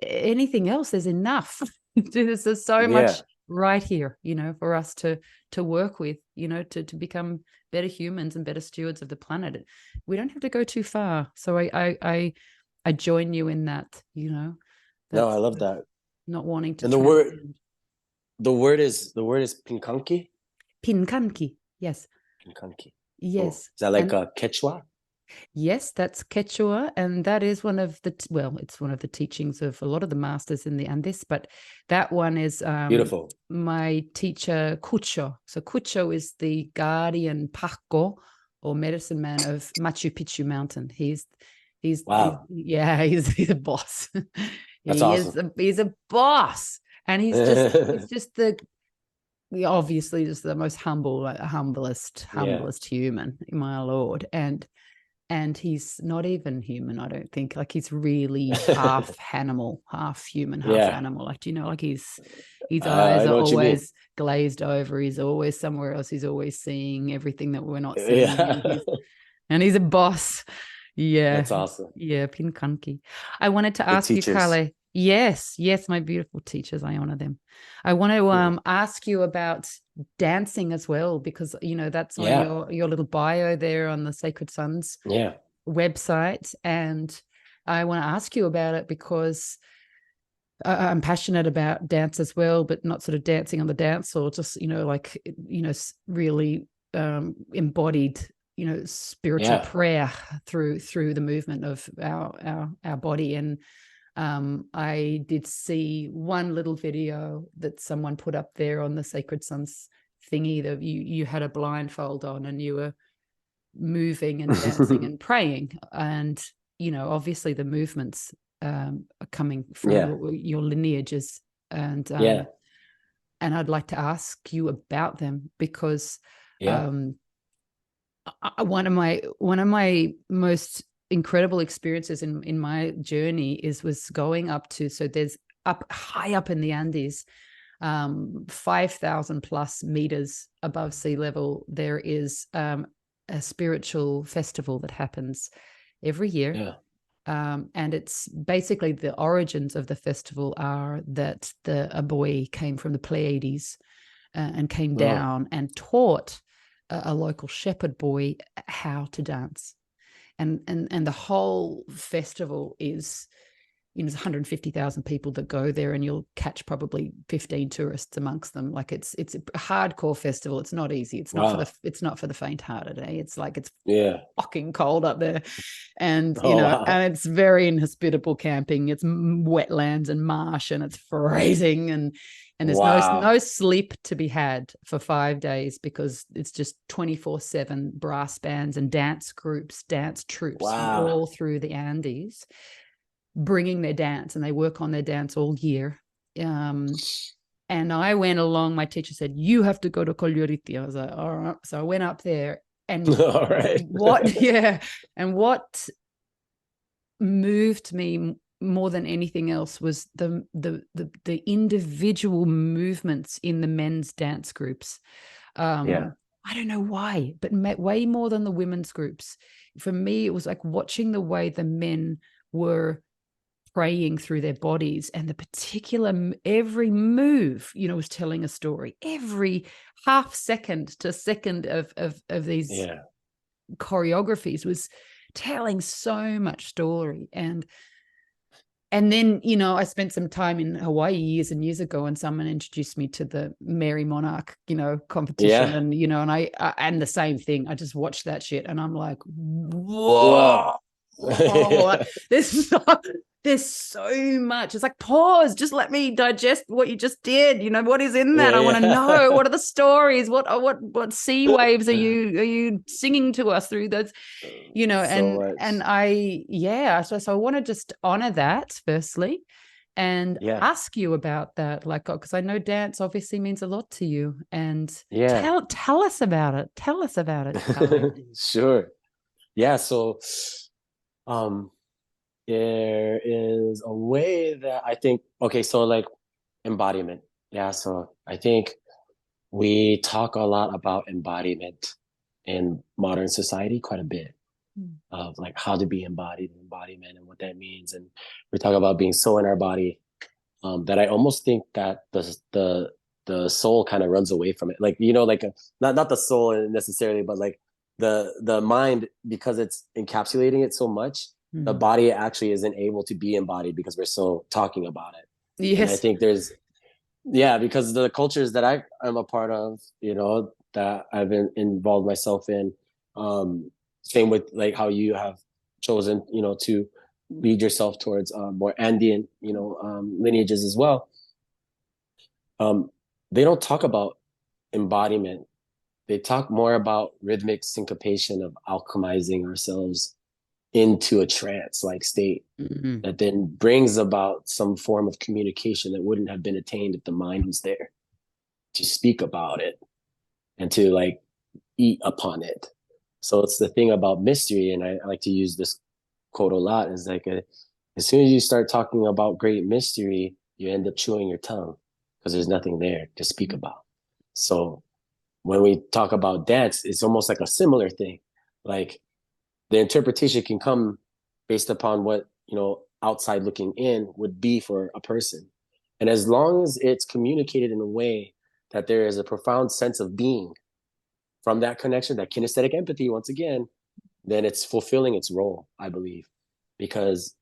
anything else. There's enough. There's so much right here, for us to work with, to become better humans and better stewards of the planet. We don't have to go too far. So I join you in that, No, I love that. Not wanting to. And the word is Pinkanki? Pinkanki, yes. Pinkanki. Yes. Oh, is that like a Quechua? Yes, that's Quechua, and that is one of the it's one of the teachings of a lot of the masters in the Andes, but that one is beautiful. My teacher Cucho. So Cucho is the guardian Paco, or medicine man, of Machu Picchu Mountain. He's wow. He's a boss. That's awesome. He's a boss, and he's just obviously just the most humblest human, my Lord. And he's not even human, I don't think. Like, he's really half animal, half human, half animal. Like, like his eyes are always glazed over. He's always somewhere else. He's always seeing everything that we're not seeing. And he's a boss. Yeah. That's awesome. Yeah, Pinkanki. I wanted to ask you, Kale. Yes, my beautiful teachers. I honor them. I want to ask you about dancing as well, because that's on your little bio there on the Sacred Sons website, and I want to ask you about it because I'm passionate about dance as well, but not sort of dancing on the dance floor, just really embodied spiritual prayer through the movement of our body. And I did see one little video that someone put up there on the Sacred Sons thingy, that you had a blindfold on and you were moving and dancing and praying. And, obviously the movements are coming from your lineages. And I'd like to ask you about them, because one of my most incredible experiences in my journey was going up to, so there's high up in the Andes, 5,000 plus meters above sea level, there is a spiritual festival that happens every year. And it's basically, the origins of the festival are that a boy came from the Pleiades and came down and taught a local shepherd boy how to dance. And the whole festival is, there's 150,000 people that go there, and you'll catch probably 15 tourists amongst them. Like, it's a hardcore festival. It's not easy. It's not for the faint-hearted. It's like, it's fucking cold up there, and and it's very inhospitable camping. It's wetlands and marsh, and it's freezing, and there's no sleep to be had for 5 days, because it's just 24/7 brass bands and dance groups, dance troops all through the Andes, bringing their dance, and they work on their dance all year. And I went along. My teacher said, you have to go to Colluriti. I was like, all right. So I went up there, and what moved me more than anything else was the individual movements in the men's dance groups. I don't know why, but way more than the women's groups. For me, it was like watching the way the men were praying through their bodies, and the particular, every move, was telling a story. Every half second to second of these choreographies was telling so much story. And And then, you know, I spent some time in Hawaii years and years ago, and someone introduced me to the Mary Monarch, you know, competition. Yeah. And, you know, and and the same thing, I just watched that shit and I'm like, Wow. whoa, whoa, there's so much. It's like, pause, just let me digest what you just did. You know, what is in that? Yeah, I want to know. yeah. What are the stories? What sea waves are you singing to us through those? You know, So and much. so I want to just honor that firstly, and Yeah. ask you about that, like, because I know dance obviously means a lot to you, and Yeah. tell us about it. Tell us about it, Kale. Sure. Yeah. So, um, there is a way that I think, okay, so like embodiment. Yeah. So I think we talk a lot about embodiment in modern society quite a bit, of like how to be embodied, embodiment, and what that means. And we talk about being so in our body, that I almost think that the soul kind of runs away from it. Like, you know, like not the soul necessarily, but like the mind, because it's encapsulating it so much, the Mm. body actually isn't able to be embodied because we're so talking about it. And I Yes. think there's, yeah, because the cultures that I'm a part of, you know, that I've been involved myself in, same with like how you have chosen, you know, to lead yourself towards more Andean, you know, lineages as well. Um, they don't talk about embodiment. They talk more about rhythmic syncopation of alchemizing ourselves into a trance-like state Mm-hmm. that then brings about some form of communication that wouldn't have been attained if the mind was there to speak about it and to like eat upon it. So it's the thing about mystery, and I like to use this quote a lot, is like as soon as you start talking about great mystery, you end up chewing your tongue because there's nothing there to speak about. So when we talk about dance, it's almost like a similar thing. Like the interpretation can come based upon what, you know, outside looking in would be for a person. And as long as it's communicated in a way that there is a profound sense of being from that connection, that kinesthetic empathy, once again, then it's fulfilling its role, I believe, because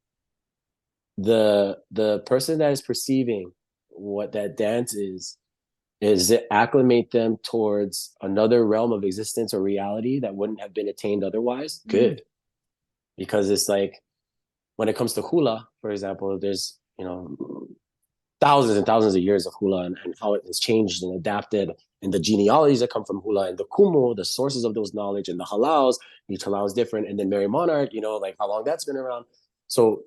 the person that is perceiving what that dance is it acclimate them towards another realm of existence or reality that wouldn't have been attained otherwise. Mm. Good, because it's like when it comes to hula, for example, there's, you know, thousands and thousands of years of hula, and how it has changed and adapted, and the genealogies that come from hula, and the kumu, the sources of those knowledge, and the halaus. Each halau is different, and then Mary Monarch, you know, like how long that's been around. So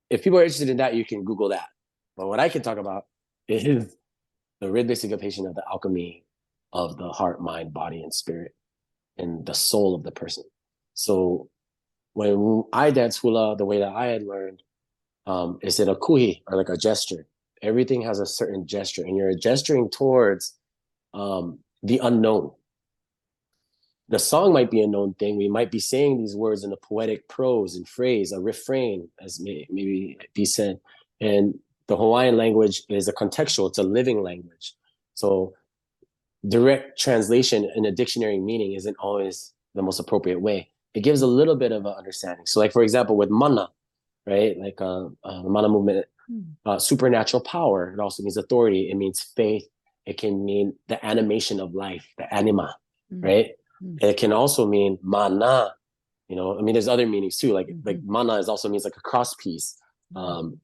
if people are interested in that, you can Google that. But what I can talk about is the rhythmic syncopation of the alchemy of the heart, mind, body, and spirit, and the soul of the person. So when I dance hula, the way that I had learned, is it a kuhi, or like a gesture? Everything has a certain gesture, and you're gesturing towards the unknown. The song might be a known thing. We might be saying these words in a poetic prose and phrase, a refrain, as maybe be said. And the Hawaiian language is a contextual, it's a living language. So direct translation in a dictionary meaning isn't always the most appropriate way. It gives a little bit of an understanding. So, like, for example, with mana, right? Like the mana movement, supernatural power. It also means authority. It means faith. It can mean the animation of life, the anima, right? It can also mean mana. You know, I mean, there's other meanings too. Like mana is also means like a cross piece,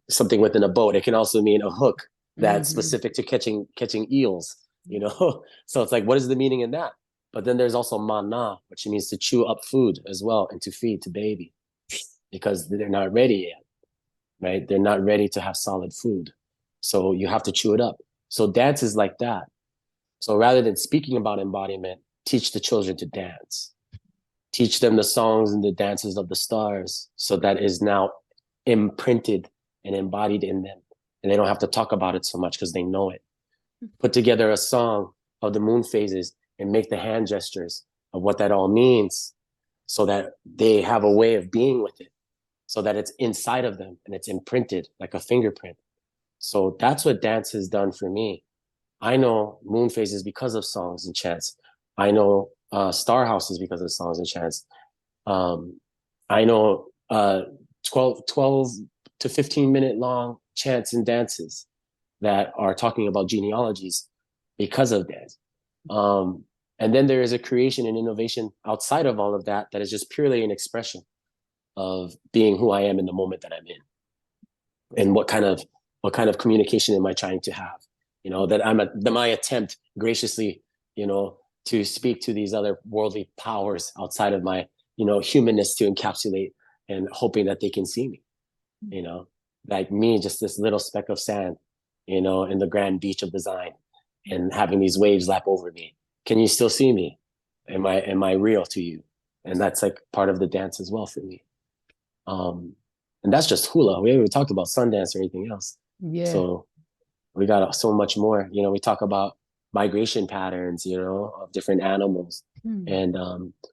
something within a boat. It can also mean a hook that's specific to catching eels. You know, so it's like, what is the meaning in that? But then there's also mana, which means to chew up food as well and to feed to baby, because they're not ready yet, right? They're not ready to have solid food. So you have to chew it up. So dance is like that. So rather than speaking about embodiment, teach the children to dance. Teach them the songs and the dances of the stars, so that is now imprinted and embodied in them. And they don't have to talk about it so much because they know it. Put together a song of the moon phases and make the hand gestures of what that all means, so that they have a way of being with it, so that it's inside of them and it's imprinted like a fingerprint. So that's what dance has done for me. I know moon phases because of songs and chants. I know star houses because of songs and chants. I know 12 to 15-minute long chants and dances that are talking about genealogies because of dance. And then there is a creation and innovation outside of all of that that is just purely an expression of being who I am in the moment that I'm in. And what kind of communication am I trying to have? You know, that my attempt graciously, you know, to speak to these other worldly powers outside of my, you know, humanness to encapsulate, and hoping that they can see me, you know, like me, just this little speck of sand, you know, in the grand beach of design, and having these waves lap over me. Can you still see me? Am I real to you? And that's like part of the dance as well for me. And that's just hula. We haven't talked about Sundance or anything else. Yeah. So we got so much more. You know, we talk about migration patterns, you know, of different animals, and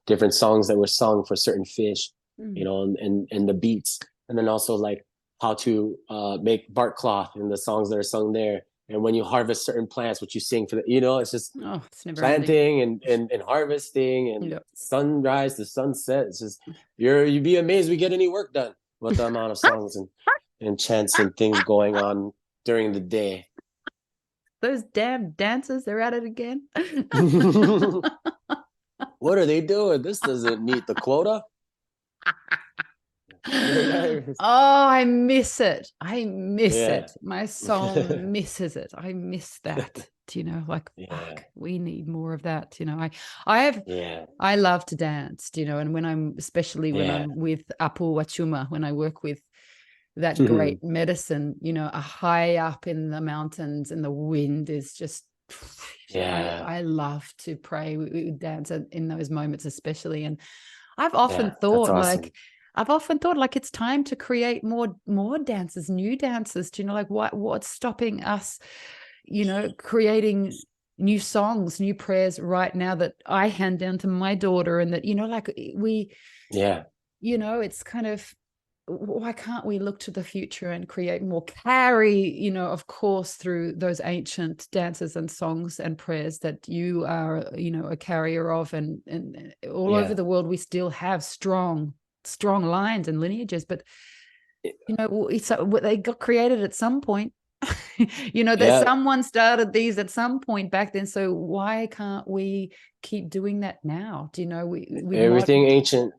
different songs that were sung for certain fish, you know, and the beats. And then also like how to make bark cloth and the songs that are sung there. And when you harvest certain plants, what you sing for the, you know, it's just it's never planting and harvesting and sunrise to sunset. It's just, you'd be amazed we get any work done with the amount of songs and chants and things going on during the day. Those damn dancers, they're at it again. What are they doing? This doesn't meet the quota. Oh, I miss it. I miss it. My soul misses it. I miss that. You know, like, fuck, we need more of that. You know, I love to dance, you know, and when I'm with Apu Wachuma, when I work with that great medicine, you know, high up in the mountains and the wind is just, I love to pray. We dance in those moments, especially. And I've often thought like it's time to create more dances, new dances. Do you know, like what's stopping us, you know, creating new songs, new prayers right now that I hand down to my daughter, and that, you know, like you know, it's kind of, why can't we look to the future and create more, carry, you know, of course, through those ancient dances and songs and prayers that you are, you know, a carrier of, and all over the world we still have strong lines and lineages, but you know, they got created at some point. You know, that someone started these at some point back then, so why can't we keep doing that now? Do you know, we everything ancient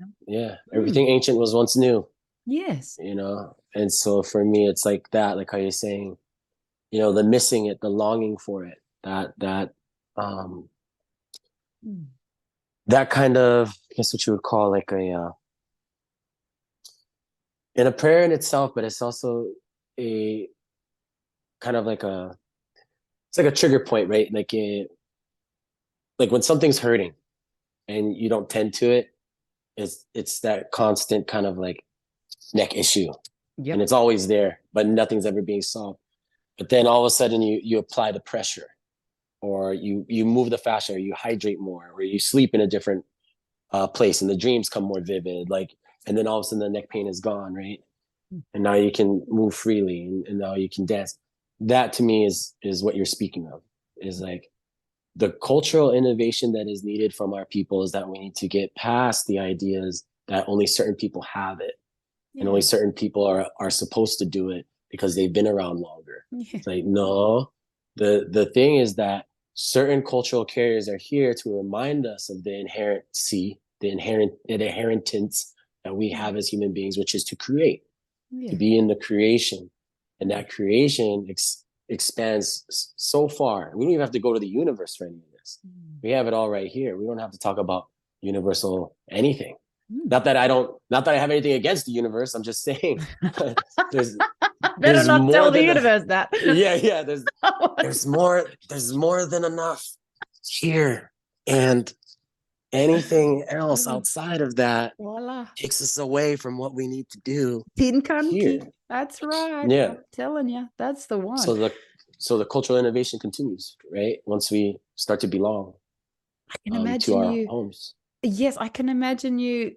everything ancient was once new. Yes. You know, and so for me it's like that, like how you're saying, you know, the missing it, the longing for it, that kind of, I guess what you would call like a in a prayer in itself, but it's also a kind of like it's like a trigger point, right? Like when something's hurting and you don't tend to it, it's that constant kind of like neck issue. And it's always there, but nothing's ever being solved. But then all of a sudden you apply the pressure, or you move the fascia, or you hydrate more, or you sleep in a different place and the dreams come more vivid, like, and then all of a sudden the neck pain is gone, right? And now you can move freely, and now you can dance. That to me is what you're speaking of, is like the cultural innovation that is needed from our people, is that we need to get past the ideas that only certain people have it, and only certain people are supposed to do it because they've been around longer. It's like, no, the thing is that certain cultural carriers are here to remind us of the inherency, the inheritance that we have as human beings, which is to create, to be in the creation. And that creation expands so far. We don't even have to go to the universe for any of this. We have it all right here. We don't have to talk about universal anything. Not that I have anything against the universe. I'm just saying there's not more tell the than universe that. There's more than enough here, and anything else outside of that takes us away from what we need to do here. That's right. Yeah, I'm telling you, that's the one. So the cultural innovation continues, right? Once we start to belong, I can imagine to our homes. Yes, I can imagine you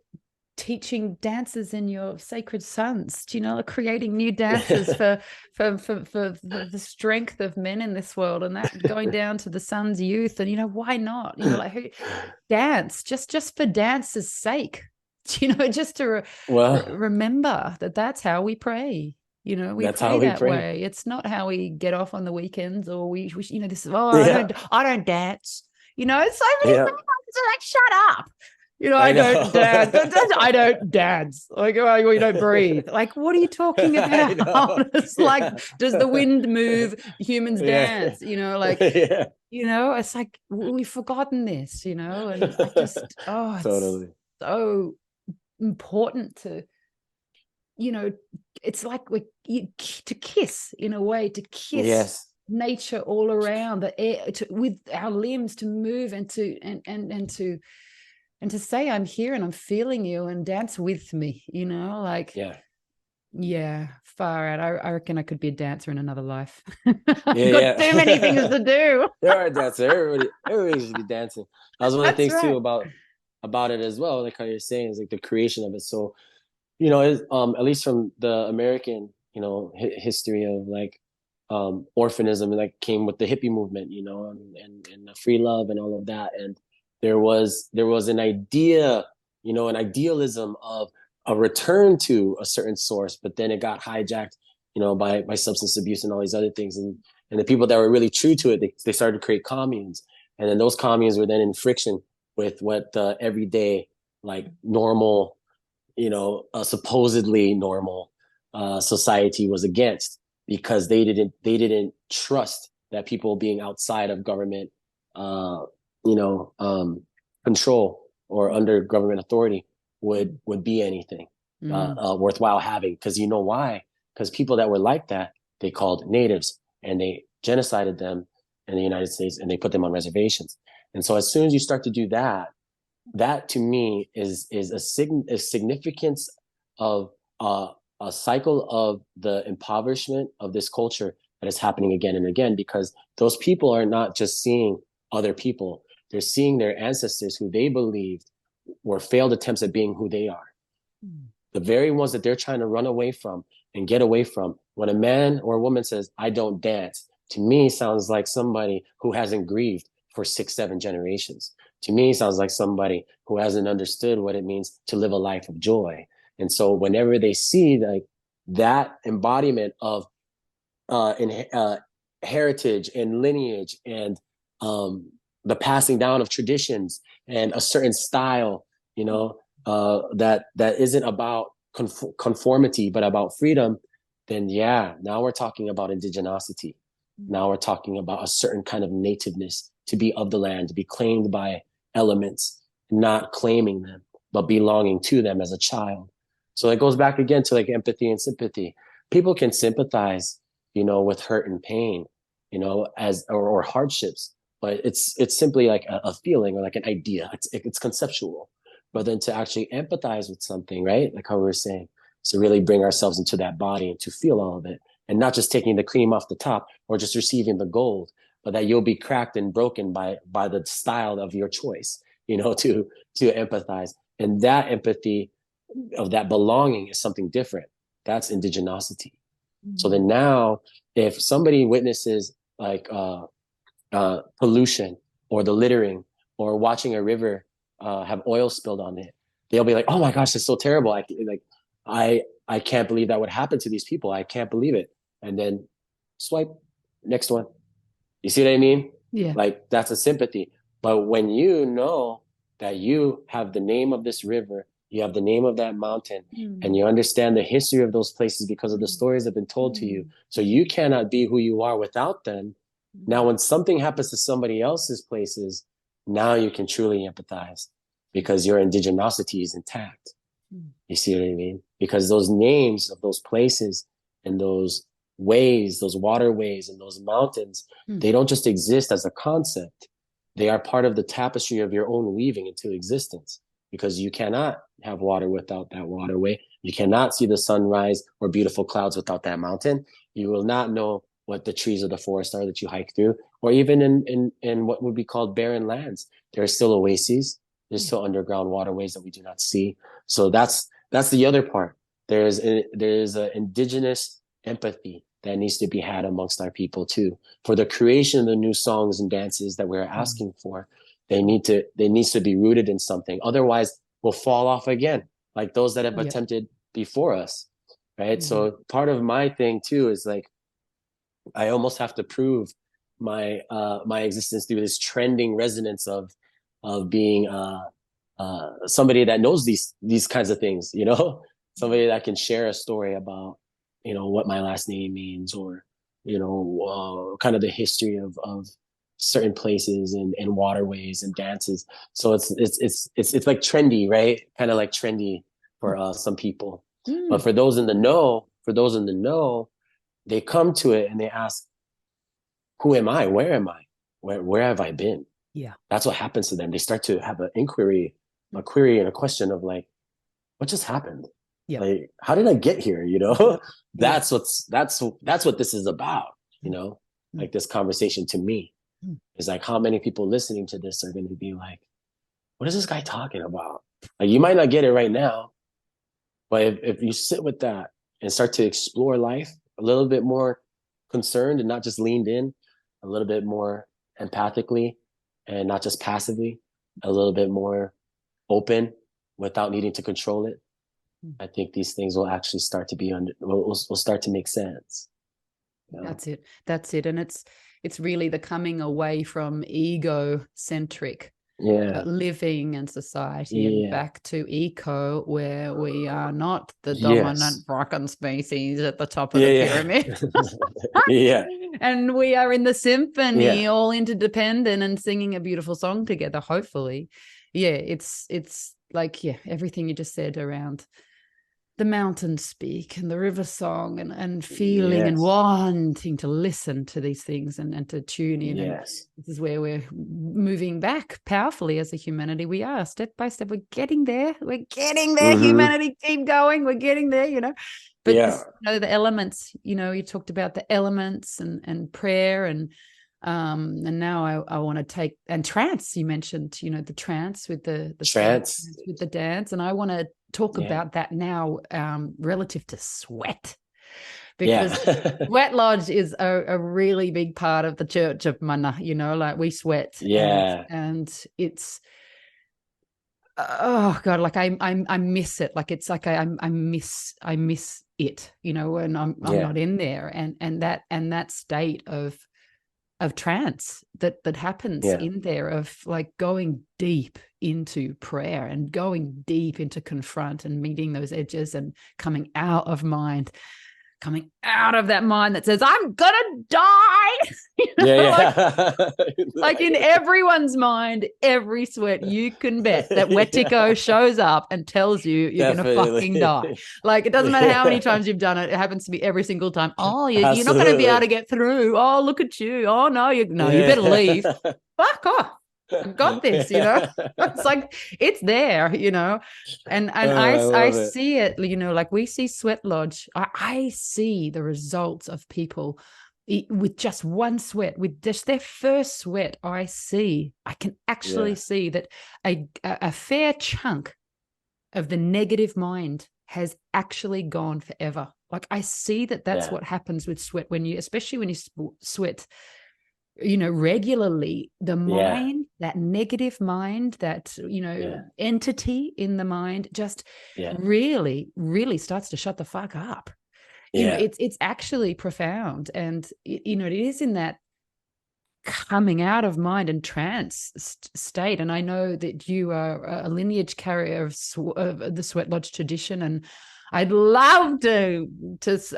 teaching dances in your sacred sons, you know, creating new dances for the strength of men in this world, and that going down to the sons' youth. And, you know, why not? You know, like dance just for dance's sake, you know, just to remember that that's how we pray. You know, we That's how pray we that pray. way. It's not how we get off on the weekends, or we you know, this is, oh, Yeah. I don't dance. You know, so many Yeah. things are like, shut up. You know, I I don't know. dance. I don't dance. Like, oh, we don't breathe. Like, what are you talking I about? know. It's like, Yeah. does the wind move? Humans Yeah. dance. You know, like, Yeah. you know, it's like we've forgotten this. You know, and I just, oh, it's Totally. so important to, you know, it's like to kiss, in a way, to kiss Yes. nature all around, the air, with our limbs, to move and to and to say, I'm here and I'm feeling you, and dance with me, you know, like, Yeah. yeah, far out. I reckon I could be a dancer in another life. Yeah. I've got too many things Yeah. to do. There are dancers. Everybody should be dancing. That was one of the That's things too right. about it as well. Like how you're saying, is like the creation of it. So, at least from the American, history of like orphanism, and like came with the hippie movement, and the free love and all of that. And there was an idea, an idealism of a return to a certain source, but then it got hijacked, by substance abuse and all these other things. And the people that were really true to it, they started to create communes. And then those communes were then in friction with what the everyday, like normal, supposedly normal society was against, because they didn't trust that people being outside of government, uh, control or under government authority would be anything worthwhile having. Because you know why? Because people that were like that, they called natives, and they genocided them in the United States, and they put them on reservations. And so as soon as you start to do that, that to me is a significance of a cycle of the impoverishment of this culture that is happening again and again, because those people are not just seeing other people, they're seeing their ancestors who they believed were failed attempts at being who they are, the very ones that they're trying to run away from and get away from. When a man or a woman says, I don't dance, to me sounds like somebody who hasn't grieved for 6-7 generations. To me sounds like somebody who hasn't understood what it means to live a life of joy. And so whenever they see like that embodiment of heritage and lineage, and the passing down of traditions and a certain style, that isn't about conformity but about freedom, then yeah, now we're talking about indigenosity. Now we're talking about a certain kind of nativeness, to be of the land, to be claimed by elements, not claiming them, but belonging to them as a child. So it goes back again to like empathy and sympathy. People can sympathize, with hurt and pain, as or hardships, but it's simply like a feeling or like an idea. It's conceptual. But then to actually empathize with something, right? Like how we were saying, to really bring ourselves into that body and to feel all of it, and not just taking the cream off the top or just receiving the gold, but that you'll be cracked and broken by the style of your choice, to empathize. And that empathy of that belonging is something different. That's indigenosity. So then now, if somebody witnesses like pollution or the littering or watching a river have oil spilled on it, they'll be like, "Oh my gosh, it's so terrible! I can't believe that would happen to these people. I can't believe it." And then swipe, next one. You see what I mean? Yeah. Like that's a sympathy. But when you know that you have the name of this river, you have the name of that mountain, and you understand the history of those places because of the stories that have been told to you, so you cannot be who you are without them. Now, when something happens to somebody else's places, now you can truly empathize because your indigenosity is intact. You see what I mean? Because those names of those places and those ways, those waterways and those mountains, they don't just exist as a concept. They are part of the tapestry of your own weaving into existence, because you cannot have water without that waterway. You cannot see the sunrise or beautiful clouds without that mountain. You will not know what the trees of the forest are that you hike through, or even in what would be called barren lands. There are still oases. There's still underground waterways that we do not see. So that's the other part. There's an indigenous empathy that needs to be had amongst our people too. For the creation of the new songs and dances that we're asking for, they needs to be rooted in something. Otherwise, we'll fall off again, like those that have attempted before us. right? So part of my thing too is like I almost have to prove my existence through this trending resonance of being somebody that knows these kinds of things, you know, somebody that can share a story about, you know, what my last name means, or, you know, kind of the history of certain places and waterways and dances. So it's like trendy, right? Kind of like trendy for some people. But for those in the know, they come to it and they ask, who am I? Where am I? Where have I been? Yeah. That's what happens to them. They start to have an inquiry, a query and a question of like, what just happened? Yeah. Like, how did I get here? You know, that's what this is about, you know, like this conversation to me is like, how many people listening to this are going to be like, what is this guy talking about? Like, you might not get it right now, but if you sit with that and start to explore life a little bit more concerned and not just leaned in, a little bit more empathically and not just passively, a little bit more open without needing to control it, I think these things will actually start to be will start to make sense. You know? That's it. And it's really the coming away from egocentric living and society and back to eco, where we are not the dominant rockin' species at the top of the pyramid. And we are in the symphony, all interdependent and singing a beautiful song together, hopefully. It's like, everything you just said around the mountain speak and the river song and feeling and wanting to listen to these things and to tune in. And this is where we're moving back powerfully as a humanity. We are step by step. We're getting there. Humanity, keep going. We're getting there, you know. But this, you know, the elements, you know, you talked about the elements and prayer and now I want to take, and trance, you mentioned, you know, the trance with the trance with the dance. And I want to talk about that now relative to sweat, because Sweat Lodge is a really big part of the Church of Mana, you know, like we sweat and it's oh God, like I miss it. Like it's like I miss it, you know, and I'm not in there, and that state of trance that happens in there, of like going deep into prayer and going deep into confront and meeting those edges and coming out of that mind that says, I'm gonna die. You know, like in everyone's mind, every sweat, you can bet that Wetiko shows up and tells you you're gonna fucking die. Like, it doesn't matter how many times you've done it, it happens to be every single time. Oh, you're not gonna be able to get through. Oh, look at you. Oh no, you better leave. Fuck off. I've got this, you know. It's like, it's there, you know. And I see it, you know, like we see Sweat Lodge. I see the results of people with just one sweat, with just their first sweat. I can actually see that a fair chunk of the negative mind has actually gone forever. Like, I see that's what happens with sweat especially when you sweat, you know, regularly. The mind, that negative mind, that, you know, entity in the mind just really, really starts to shut the fuck up. You know, it's actually profound. And, you know, it is in that coming out of mind and trance state. And I know that you are a lineage carrier of the Sweat Lodge tradition, and I'd love to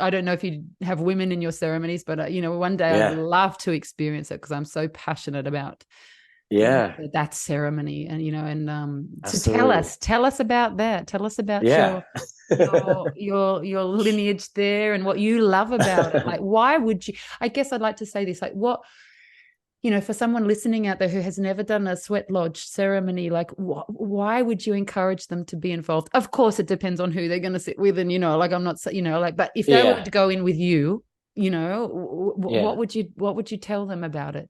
I don't know if you have women in your ceremonies, but you know, one day I'd love to experience it, because I'm so passionate about that ceremony. And, you know, and so tell us about that. Tell us about your lineage there and what you love about it. Like, why would you, I guess I'd like to say this, like, what, you know, for someone listening out there who has never done a Sweat Lodge ceremony, like, why would you encourage them to be involved? Of course, it depends on who they're going to sit with. And, you know, like, I'm not, you know, like, but if they were to go in with you, you know, what would you tell them about it?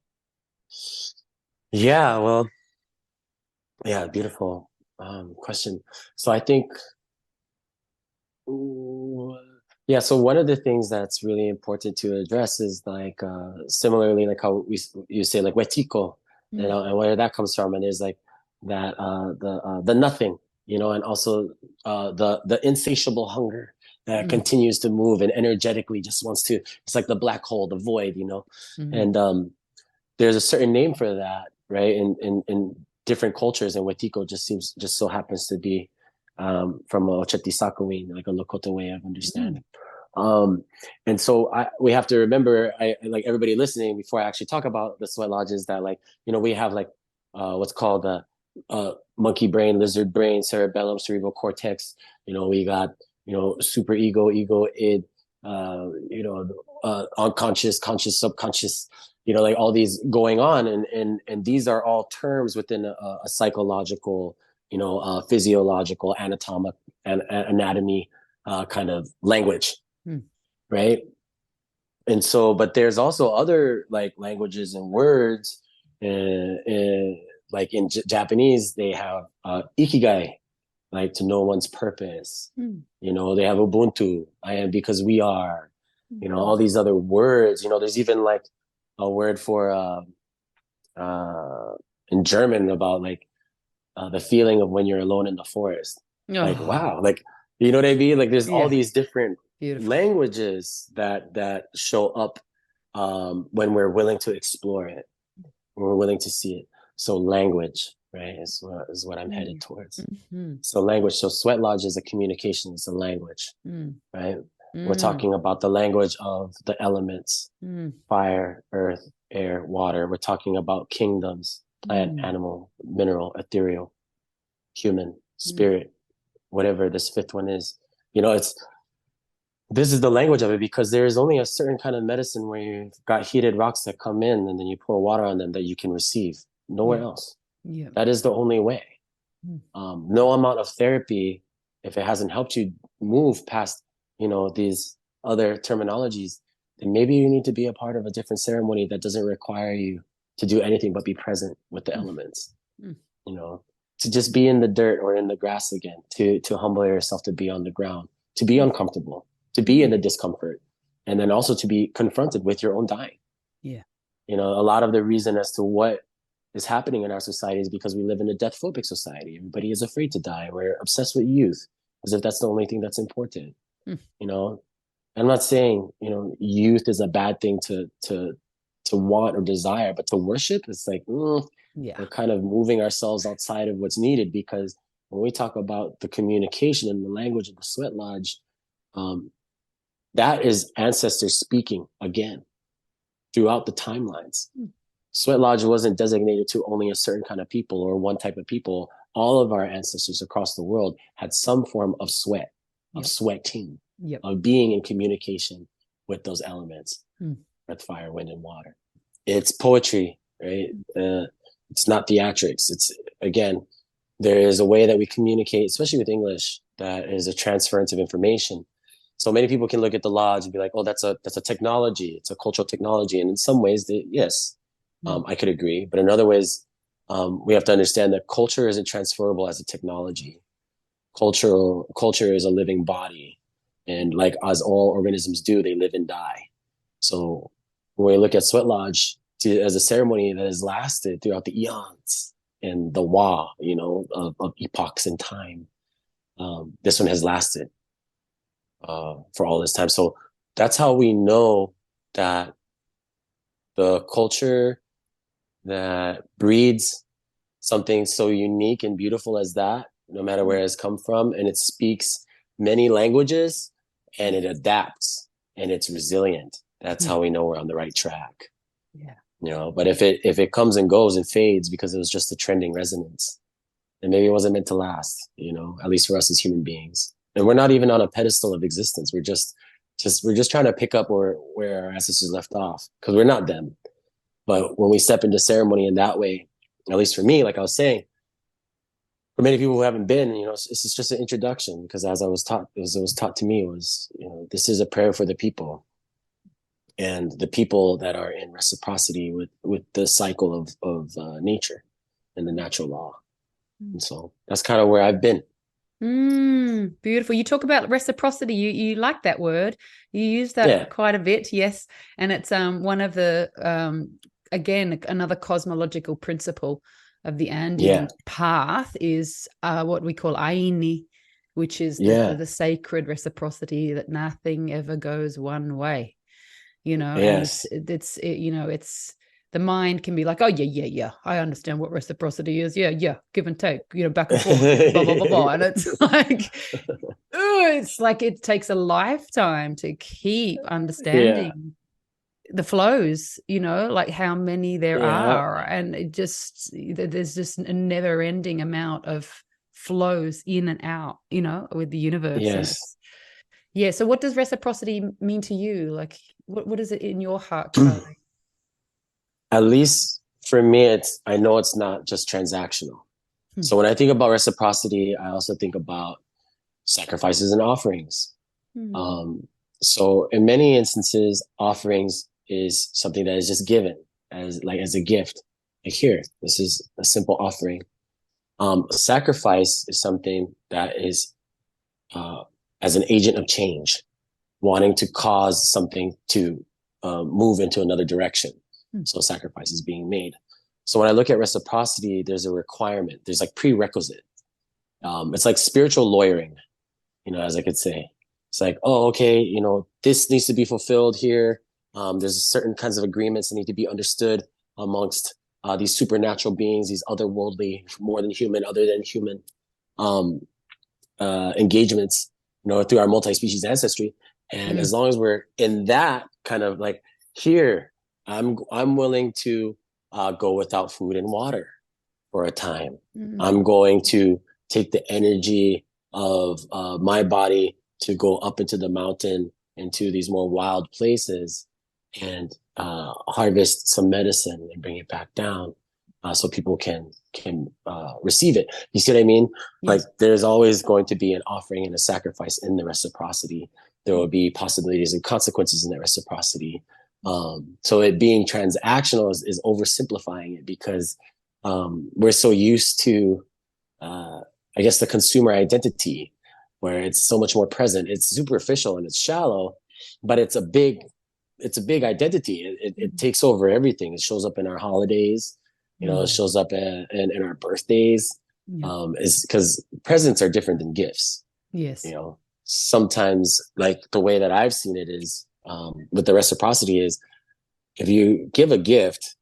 Yeah, well, beautiful question. So I think, so one of the things that's really important to address is like similarly, like how you say like wetiko, you know, and where that comes from, and there's like that the nothing, you know, and also the insatiable hunger that continues to move and energetically just wants to, it's like the black hole, the void, you know? And there's a certain name for that, right? In different cultures, and Wetiko just so happens to be from a Ochatisakawin, like a Lakota way of understanding. And so we have to remember, like everybody listening, before I actually talk about the sweat lodges, that like, you know, we have like what's called the monkey brain, lizard brain, cerebellum, cerebral cortex. You know, we got, you know, super ego, id, you know, unconscious, conscious, subconscious, you know, like all these going on. And these are all terms within a psychological, you know, physiological, anatomic, and anatomy kind of language. Right. And so, but there's also other like languages and words, like in Japanese, they have ikigai, like to know one's purpose. You know, they have Ubuntu, I am because we are, you know, all these other words, you know, there's even like a word for in German about like the feeling of when you're alone in the forest. Like, wow, like, you know what I mean? Like there's all these different languages that show up when we're willing to explore it, when we're willing to see it. So language, right, is what I'm headed towards. So language. So sweat lodge is a communication, it's a language, right? We're talking about the language of the elements, fire, earth, air, water. We're talking about kingdoms, plant, animal, mineral, ethereal, human, spirit, whatever this fifth one is. You know, this is the language of it, because there is only a certain kind of medicine where you've got heated rocks that come in and then you pour water on them that you can receive. Nowhere else. That is the only way. No amount of therapy, if it hasn't helped you move past, you know, these other terminologies, then maybe you need to be a part of a different ceremony that doesn't require you to do anything but be present with the elements. You know, to just be in the dirt or in the grass again, to humble yourself, to be on the ground, to be uncomfortable, to be in the discomfort, and then also to be confronted with your own dying. You know, a lot of the reason as to what is happening in our society is because we live in a death phobic society. Everybody is afraid to die. We're obsessed with youth as if that's the only thing that's important. You know, I'm not saying, you know, youth is a bad thing to want or desire, but to worship, it's like, we're kind of moving ourselves outside of what's needed, because when we talk about the communication and the language of the sweat lodge, that is ancestors speaking again throughout the timelines. Sweat lodge wasn't designated to only a certain kind of people or one type of people. All of our ancestors across the world had some form of sweat, of sweating, of being in communication with those elements, earth, fire, wind, and water. It's poetry, right? It's not theatrics. It's, again, there is a way that we communicate, especially with English, that is a transference of information. So many people can look at the lodge and be like, oh, that's a technology. It's a cultural technology. And in some ways, yes, I could agree. But in other ways, we have to understand that culture isn't transferable as a technology. Culture is a living body. And like as all organisms do, they live and die. So when we look at sweat lodge as a ceremony that has lasted throughout the eons and the wa, you know, of epochs in time, this one has lasted for all this time. So that's how we know that the culture that breeds something so unique and beautiful as that, no matter where it's come from, and it speaks many languages and it adapts and it's resilient. That's how we know we're on the right track. You know, but if it comes and goes and fades because it was just a trending resonance, then maybe it wasn't meant to last, you know, at least for us as human beings. And we're not even on a pedestal of existence. We're just trying to pick up where our ancestors left off, because we're not them. But when we step into ceremony in that way, at least for me, like I was saying, for many people who haven't been, you know, it's just an introduction, because as it was taught to me was, you know, this is a prayer for the people, and the people that are in reciprocity with the cycle of nature and the natural law. And so that's kind of where I've been. Beautiful. You talk about reciprocity. You like that word. You use that quite a bit. Yes. And it's one of the again, another cosmological principle of the Andean path is what we call Aini, which is Yeah. the sacred reciprocity, that nothing ever goes one way, and Yes. it's the mind can be like, oh yeah, I understand what reciprocity is. Yeah, give and take, back and forth, blah blah blah blah, and it's like, it's like it takes a lifetime to keep Yeah. understanding the flows, like how many there Yeah. are, and there's just a never ending amount of flows in and out, with the universe. And Yes. it's, yeah. So what does reciprocity mean to you? Like, what is it in your heart, Charlie? At least for me, I know it's not just transactional. Hmm. So when I think about reciprocity, I also think about sacrifices and offerings. Hmm. So in many instances, offerings is something that is just given as a gift. Like, here, this is a simple offering. Sacrifice is something that is uh, as an agent of change, wanting to cause something to move into another direction. Hmm. So sacrifice is being made. So when I look at reciprocity, there's a requirement. There's like prerequisite. It's like spiritual lawyering, as I could say. It's like, oh, okay, this needs to be fulfilled here. There's certain kinds of agreements that need to be understood amongst these supernatural beings, these otherworldly, more than human, other than human um, engagements, through our multi-species ancestry. And as long as we're in that kind of like, here, I'm willing to go without food and water for a time. I'm going to take the energy of my body to go up into the mountain, into these more wild places, and harvest some medicine and bring it back down, so people can receive it. You see what I mean? Yes. Like, there's always going to be an offering and a sacrifice in the reciprocity. There will be possibilities and consequences in that reciprocity. So it being transactional is oversimplifying it, because we're so used to, I guess, the consumer identity, where it's so much more present. It's superficial and it's shallow, but it's a big identity. It takes over everything. It shows up in our holidays, it shows up in our birthdays. Is because presents are different than gifts. Yes. Sometimes, like, the way that I've seen it is, with the reciprocity is, if you give a gift,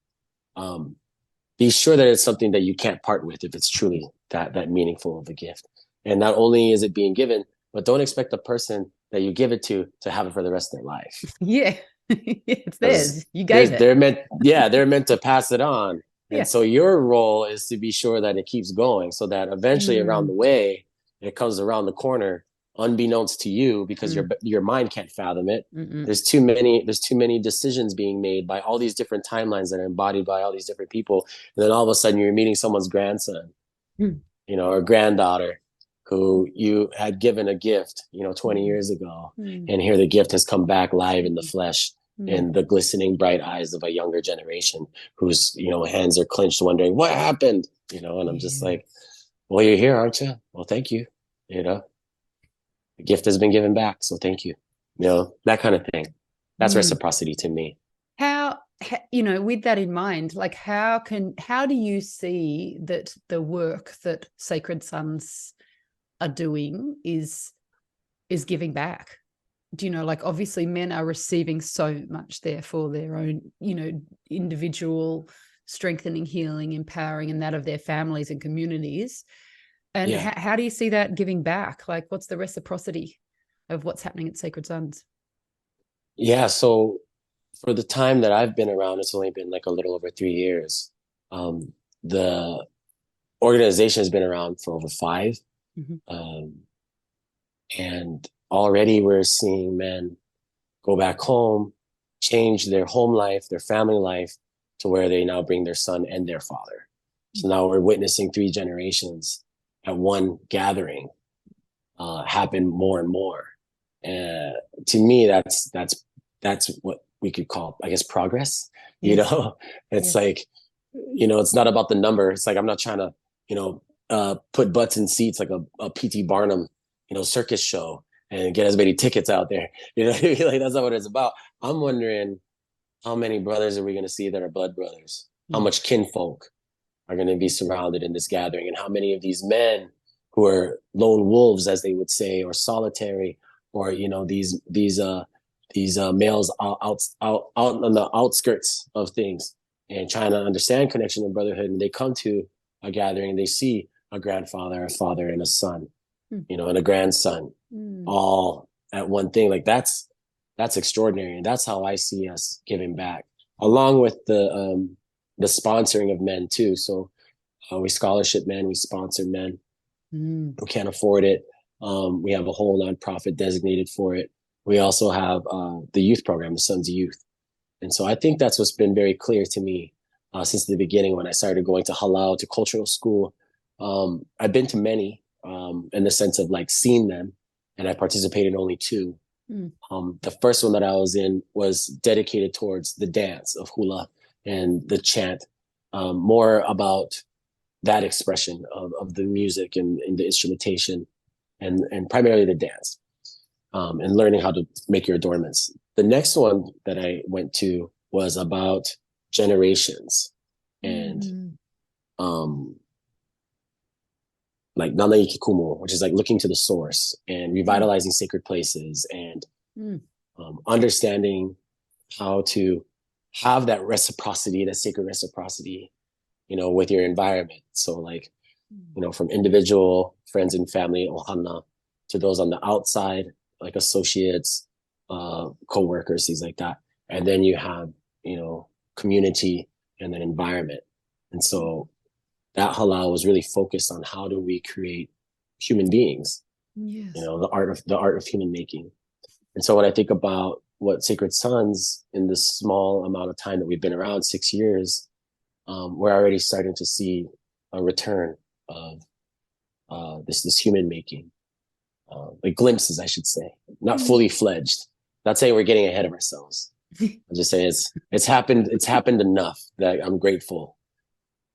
be sure that it's something that you can't part with, if it's truly that meaningful of a gift. And not only is it being given, but don't expect the person that you give it to have it for the rest of their life. Yeah. It's theirs. You gave it. They're meant to pass it on. And so your role is to be sure that it keeps going, so that eventually around the way, it comes around the corner, unbeknownst to you, because your mind can't fathom it. There's too many decisions being made by all these different timelines that are embodied by all these different people. And then all of a sudden you're meeting someone's grandson, or granddaughter, who you had given a gift, 20 years ago. And here the gift has come back live in the flesh, in the glistening bright eyes of a younger generation, whose, hands are clenched, wondering what happened, and I'm just like, well, you're here, aren't you? Well, thank you. The gift has been given back, so thank you. That kind of thing. That's reciprocity to me. How, with that in mind, like, how do you see that the work that Sacred Sons are doing is giving back? Do like, obviously men are receiving so much there for their own, individual strengthening, healing, empowering, and that of their families and communities. And how do you see that giving back? Like, what's the reciprocity of what's happening at Sacred Sons? Yeah, so for the time that I've been around, it's only been like a little over 3 years. The organization has been around for over 5. And already we're seeing men go back home, change their home life, their family life, to where they now bring their son and their father. So now we're witnessing 3 generations at one gathering happen more and more. To me, that's what we could call, I guess, progress. It's like, it's not about the number. It's like, I'm not trying to, put butts in seats like a P.T. Barnum, circus show, and get as many tickets out there. Like, that's not what it's about. I'm wondering, how many brothers are we going to see that are blood brothers? How much kinfolk are going to be surrounded in this gathering? And how many of these men who are lone wolves, as they would say, or solitary, or these males out on the outskirts of things and trying to understand connection and brotherhood, and they come to a gathering and they see a grandfather, a father, and a son, and a grandson, all at one thing. Like that's extraordinary, and that's how I see us giving back, along with the sponsoring of men too. So we scholarship men, we sponsor men who can't afford it. We have a whole nonprofit designated for it. We also have the youth program, the Sons of Youth. And so I think that's what's been very clear to me since the beginning when I started going to halal, to cultural school. I've been to many in the sense of like seeing them, and I participated in only two. The first one that I was in was dedicated towards the dance of hula and the chant, more about that expression of the music and the instrumentation and primarily the dance, and learning how to make your adornments. The next one that I went to was about generations and like Nana Ikikumo, which is like looking to the source and revitalizing sacred places and understanding how to have that reciprocity, that sacred reciprocity, with your environment. So like, from individual friends and family, ohana, to those on the outside, like associates, co-workers, things like that. And then you have, community and then environment. And so that halal was really focused on how do we create human beings, the art of human making. And so when I think about what Sacred Sons, in this small amount of time that we've been around, 6 years, we're already starting to see a return of this human making, like glimpses, I should say, not fully fledged. Not saying we're getting ahead of ourselves. I'm just saying it's happened enough that I'm grateful,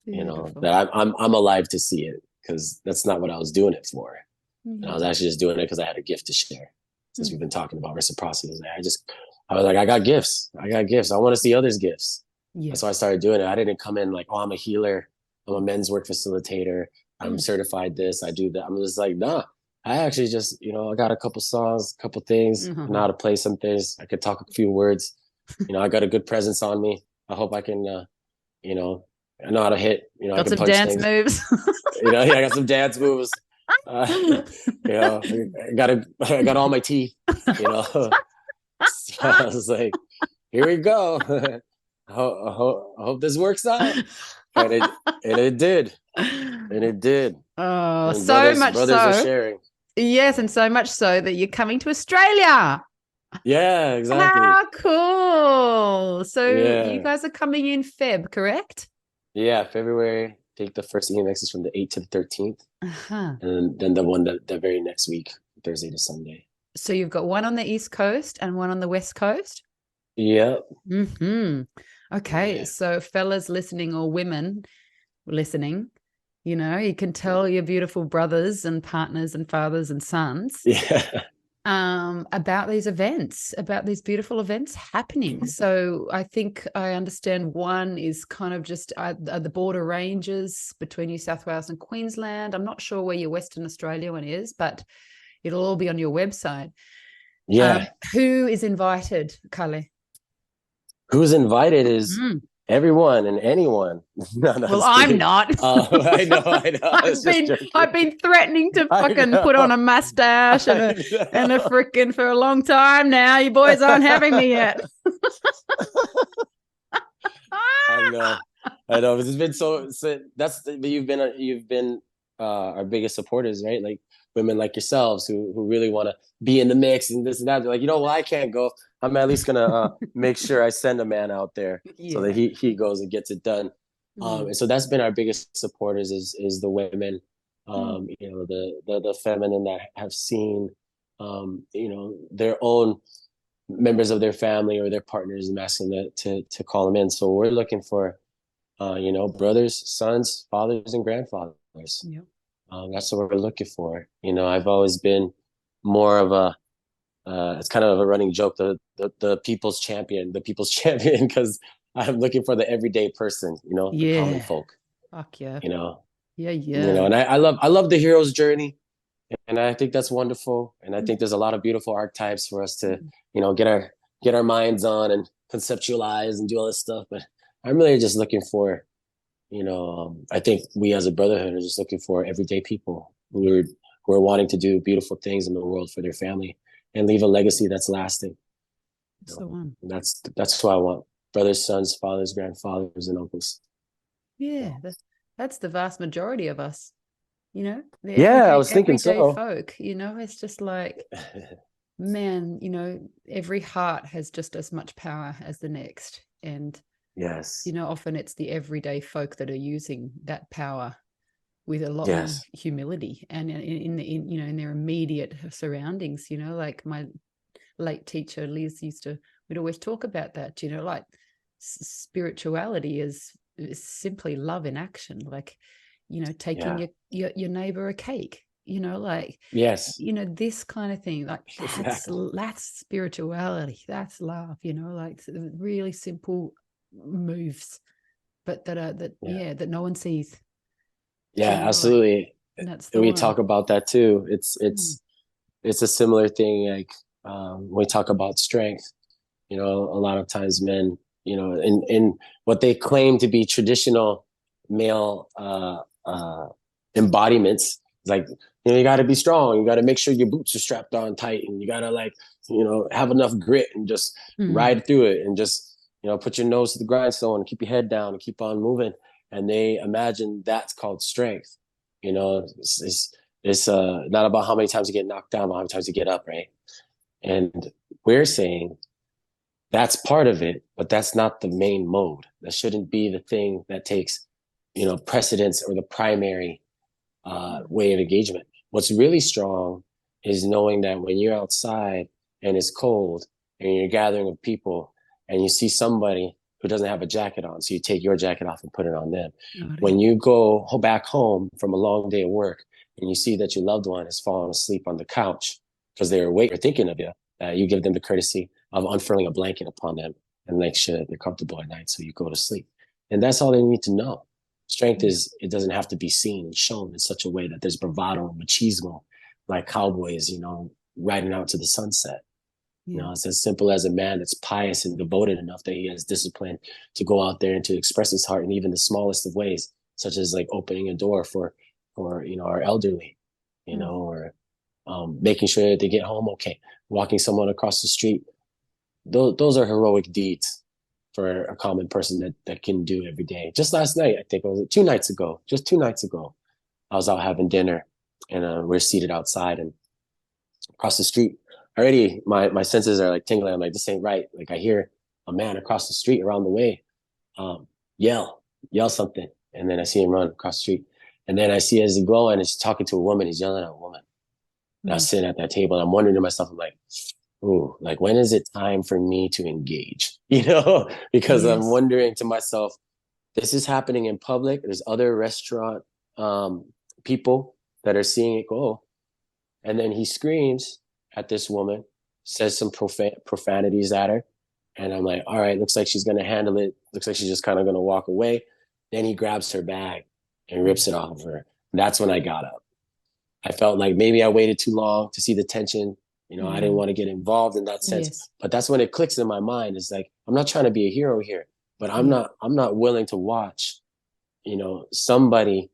that I'm alive to see it, because that's not what I was doing it for. And I was actually just doing it because I had a gift to share. Since we've been talking about reciprocity, I was like, I got gifts. I want to see others' gifts. Yeah. So I started doing it. I didn't come in like, oh, I'm a healer. I'm a men's work facilitator. I'm certified this. I do that. I'm just like, nah. I actually just, I got a couple songs, a couple things. I know how to play some things. I could talk a few words. I got a good presence on me. I hope I can, I know how to hit. Got I can some punch dance things. moves. I got some dance moves. I got all my teeth. So I was like, here we go. I hope this works out. And it did. And it did. Oh, and so much brothers so. are sharing. Yes, and so much so that you're coming to Australia. Yeah, exactly. How cool. So you guys are coming in Feb, correct? Yeah, February. I think the first EMX is from the 8th to the 13th. And then the one the very next week, Thursday to Sunday. So you've got one on the East Coast and one on the West Coast? Yep. Okay, yeah. So fellas listening or women listening, you can tell your beautiful brothers and partners and fathers and sons about these events, about these beautiful events happening. So I think I understand one is kind of just the border ranges between New South Wales and Queensland. I'm not sure where your Western Australia one is, but it'll all be on your website. Yeah. Who is invited, Kale? Who's invited is everyone and anyone. Well, I'm not. I know. I've been threatening to fucking put on a mustache and a frickin' for a long time now. You boys aren't having me yet. I know. It's been so you've been our biggest supporters, right? Like women like yourselves who really want to be in the mix and this and that. They're like, well, I can't go. I'm at least gonna make sure I send a man out there so that he goes and gets it done. And so that's been our biggest supporters is the women, the feminine that have seen, their own members of their family or their partners and asking to call them in. So we're looking for, brothers, sons, fathers, and grandfathers. Yep. That's what we're looking for. I've always been more of a, it's kind of a running joke, the people's champion, because I'm looking for the everyday person, the common folk. Fuck yeah. Yeah, You know, yeah. and I love the hero's journey, and I think that's wonderful. And I Mm, think there's a lot of beautiful archetypes for us to, mm. get our minds on and conceptualize and do all this stuff. But I'm really just looking for, I think we as a brotherhood are just looking for everyday people who are wanting to do beautiful things in the world for their family and leave a legacy that's lasting. That's the one. And that's what I want: brothers, sons, fathers, grandfathers, and uncles. Yeah, that's the vast majority of us. The Yeah, I everyday was thinking everyday so. folk. It's just like, man, every heart has just as much power as the next. And Yes. often it's the everyday folk that are using that power with a lot more Yes. humility, and in their immediate surroundings. Like my late teacher Liz we'd always talk about that. Like spirituality is simply love in action. Like, taking Yeah. your neighbor a cake. Like, Yes. this kind of thing. Like, that's Exactly. spirituality. That's love. Like really simple moves, but Yeah. that no one sees. Yeah, Like, absolutely. that's the We one. talk about that too. It's Mm. it's it's a similar thing. Like, when we talk about strength, a lot of times men, in what they claim to be traditional male embodiments, like, you got to be strong. You got to make sure your boots are strapped on tight, and you got to, like, have enough grit and just Mm. ride through it, and just, put your nose to the grindstone and keep your head down and keep on moving. And they imagine that's called strength. It's not about how many times you get knocked down, but how many times you get up, right? And we're saying that's part of it, but that's not the main mode. That shouldn't be the thing that takes, precedence or the primary way of engagement. What's really strong is knowing that when you're outside and it's cold and you're gathering with people and you see somebody who doesn't have a jacket on, so you take your jacket off and put it on them. When you go back home from a long day of work and you see that your loved one has fallen asleep on the couch because they were waiting or thinking of you, you give them the courtesy of unfurling a blanket upon them and make sure that they're comfortable at night so you go to sleep. And that's all they need to know. Strength Yeah. is, it doesn't have to be seen and shown in such a way that there's bravado and machismo, like cowboys, riding out to the sunset. Yeah. It's as simple as a man that's pious and devoted enough that he has discipline to go out there and to express his heart in even the smallest of ways, such as like opening a door for our elderly, Mm. or making sure that they get home okay, walking someone across the street. Those are heroic deeds for a common person that can do every day. Just last night, I think it was 2 nights ago, just 2 nights ago, I was out having dinner, and we're seated outside, and across the street, already my senses are like tingling. I'm like, this ain't right. Like, I hear a man across the street around the way, um, yell something, and then I see him run across the street, and then I see as he's going, he's talking to a woman. He's yelling at a woman. And I was Mm. sitting at that table, and I'm wondering to myself, I'm like, ooh, like, when is it time for me to engage? Because I'm Yes. wondering to myself, this is happening in public. There's other restaurant um, people that are seeing it go. And then he screams at this woman, says some profanities at her. And I'm like, all right, looks like she's going to handle it. Looks like she's just kind of going to walk away. Then he grabs her bag and rips it off of her. And that's when I got up. I felt like maybe I waited too long to see the tension. I didn't Mm. want to get involved in that sense. Yes. But that's when it clicks in my mind. It's like, I'm not trying to be a hero here, but I'm Yeah. not I'm not willing to watch, somebody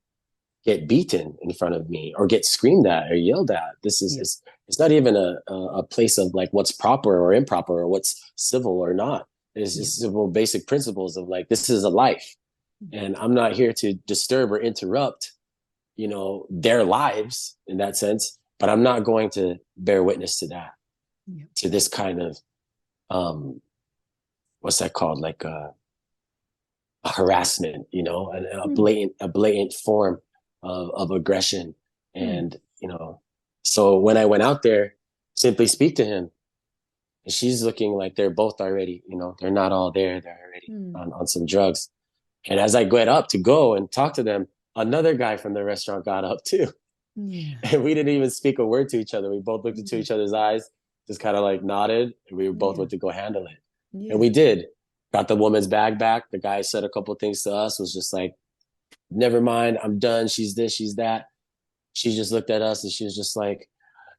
get beaten in front of me or get screamed at or yelled at. This is Yeah. it's not even a place of like what's proper or improper or what's civil or not. It's Yeah. just simple basic principles of like, this is a life, and I'm not here to disturb or interrupt, their lives in that sense. But I'm not going to bear witness to that, Yeah. to this kind of um, what's that called? Like a harassment, Mm. a blatant form of aggression. Mm. And, so when I went out there, simply speak to him, and she's looking like they're both already, they're not all there. They're already Mm. on some drugs. And as I get up to go and talk to them, another guy from the restaurant got up too. Yeah. And we didn't even speak a word to each other. We both looked into Mm. each other's eyes, just kind of like nodded, and we both Yeah. went to go handle it. And Yeah. we did. Got the woman's bag back. The guy said a couple of things to us, was just like, never mind, I'm done. She's this, she's that. She just looked at us and she was just like,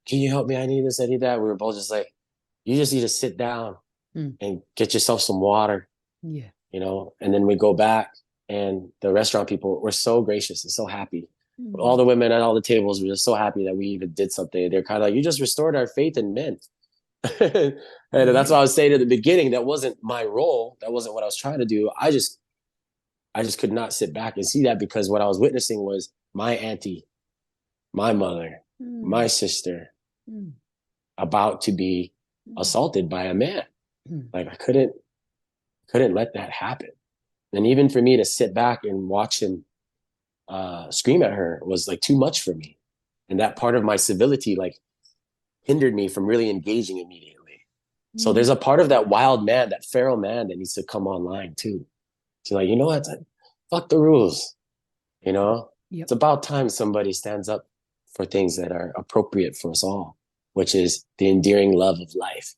can you help me? I need this, I need that. We were both just like, you just need to sit down and get yourself some water, Yeah. you know? And then we go back, and the restaurant people were so gracious and so happy. All the women at all the tables were just so happy that we even did something. They're kind of like, you just restored our faith in men. And that's what I was saying at the beginning. That wasn't my role. That wasn't what I was trying to do. I just could not sit back and see that, because what I was witnessing was my auntie, my mother, my sister about to be assaulted by a man. Like I couldn't let that happen. And even for me to sit back and watch him scream at her was like too much for me. And that part of my civility like hindered me from really engaging immediately. So there's a part of that wild man, that feral man, that needs to come online too. To like, you know what? Fuck the rules. You know, it's about time somebody stands up for things that are appropriate for us all, which is the endearing love of life,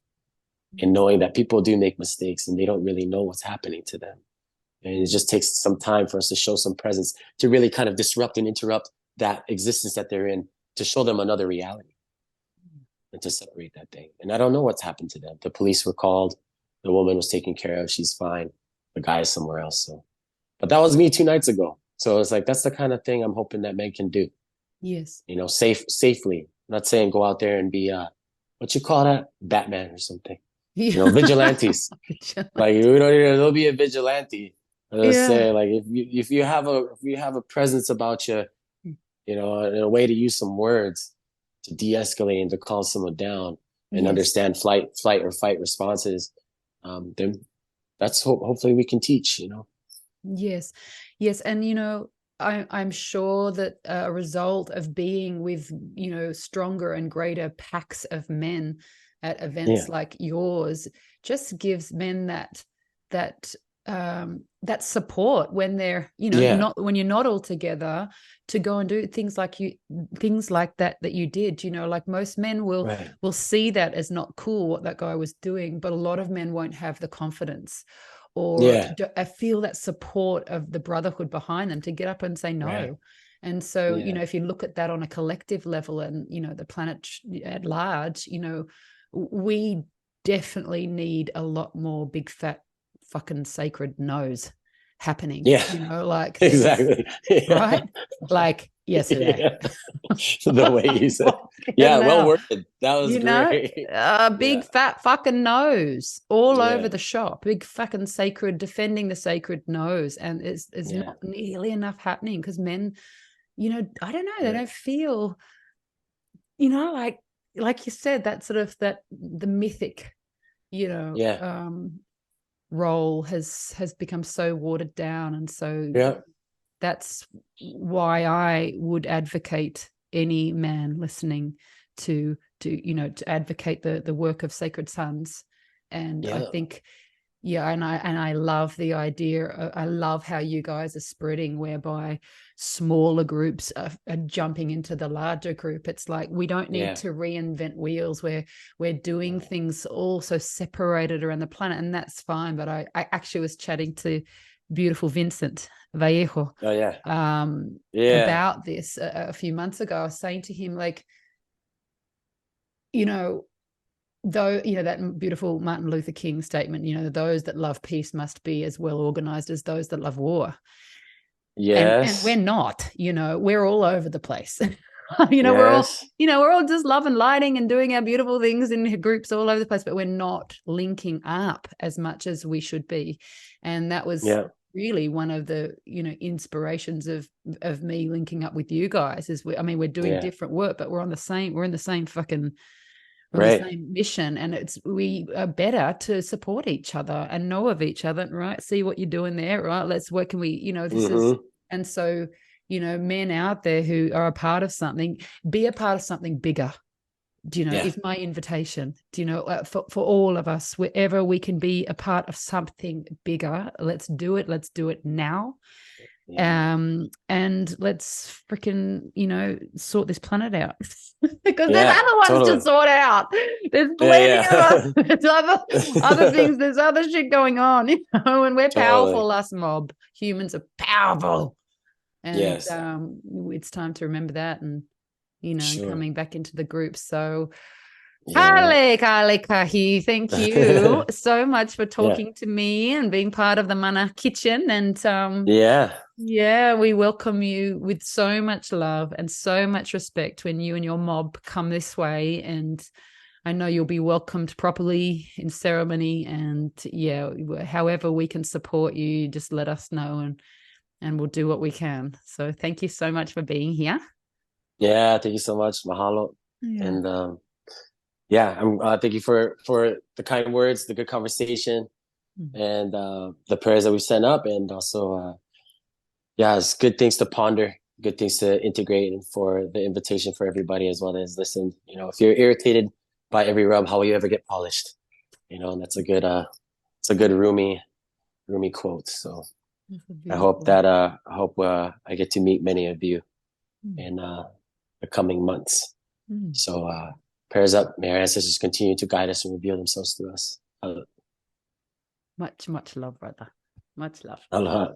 and knowing that people do make mistakes and they don't really know what's happening to them. And it just takes some time for us to show some presence, to really kind of disrupt and interrupt that existence that they're in, to show them another reality and to separate that thing. And I don't know what's happened to them. The police were called. The woman was taken care of. She's fine. The guy is somewhere else. So, but that was me 2 nights ago. So it's like, that's the kind of thing I'm hoping that men can do. Yes. You know, safely. I'm not saying go out there and be, what you call that? Batman or something. You know, vigilantes. Like, we don't even, there'll be a vigilante. Let's say, like, if you have a presence about you, you know, in a way to use some words to de-escalate and to calm someone down and understand flight or fight responses, then that's hopefully we can teach, you know. Yes. And, you know, I'm sure that a result of being with, you know, stronger and greater packs of men at events like yours just gives men that support when they're, you know, not when you're not all together, to go and do things like that you did. You know, like most men will see that as not cool what that guy was doing, but a lot of men won't have the confidence or feel that support of the brotherhood behind them to get up and say no. And so, you know, if you look at that on a collective level and, you know, the planet at large, you know, we definitely need a lot more big fat fucking sacred no's happening. You know, like exactly. Right? Like yesterday. The way you said, well worded. That was great. Big fat fucking nose all over the shop. Big fucking sacred, defending the sacred nose. And it's not nearly enough happening because men, you know, I don't know, they don't feel, you know, like you said, that sort of the mythic, you know, role has become so watered down. And so that's why I would advocate any man listening to you know, to advocate the work of Sacred Sons. And I think and I love the idea. I love how you guys are spreading, whereby smaller groups are jumping into the larger group. It's like we don't need to reinvent wheels. We're doing things all so separated around the planet, and that's fine. But I actually was chatting to beautiful Vincent Vallejo about this a few months ago. I was saying to him, like, you know, though, you know, that beautiful Martin Luther King statement, you know, those that love peace must be as well organized as those that love war. And we're not, you know, we're all over the place. You know, we're all just loving lighting and doing our beautiful things in groups all over the place, but we're not linking up as much as we should be. And that was really one of the, you know, inspirations of me linking up with you guys is we're doing different work, but we're in the same fucking the same mission, and we are better to support each other and know of each other, right? See what you're doing there, right? What can we, you know, this is, and so, you know, men out there who are a part of something, be a part of something bigger. Do you know, is my invitation, do you know, for all of us, wherever we can be a part of something bigger, let's do it now. And let's freaking, you know, sort this planet out because there's other ones to sort out. There's plenty of there's other things, there's other shit going on, you know, and we're powerful. Us mob humans are powerful. And Yes. it's time to remember that, and and Sure. coming back into the group. So Yeah. Kale Kahi, thank you so much for Yeah. talking to me and being part of the Mana Kitchen. And Yeah. yeah, we welcome you with so much love and so much respect when you and your mob come this way. And I know you'll be welcomed properly in ceremony. And yeah, however we can support you, just let us know, and we'll do what we can. So thank you so much for being here. Yeah. Thank you so much. Mahalo. Yeah. And yeah, thank you for the kind words, the good conversation, and the prayers that we sent up, and also yeah, it's good things to ponder, good things to integrate, and for the invitation for everybody as well as listen. If you're irritated by every rub, how will you ever get polished? And that's a good it's a good Rumi quote. So I hope that I get to meet many of you in the coming months. So prayers up. May our ancestors continue to guide us and reveal themselves to us. Much love, brother. Much love. Aloha.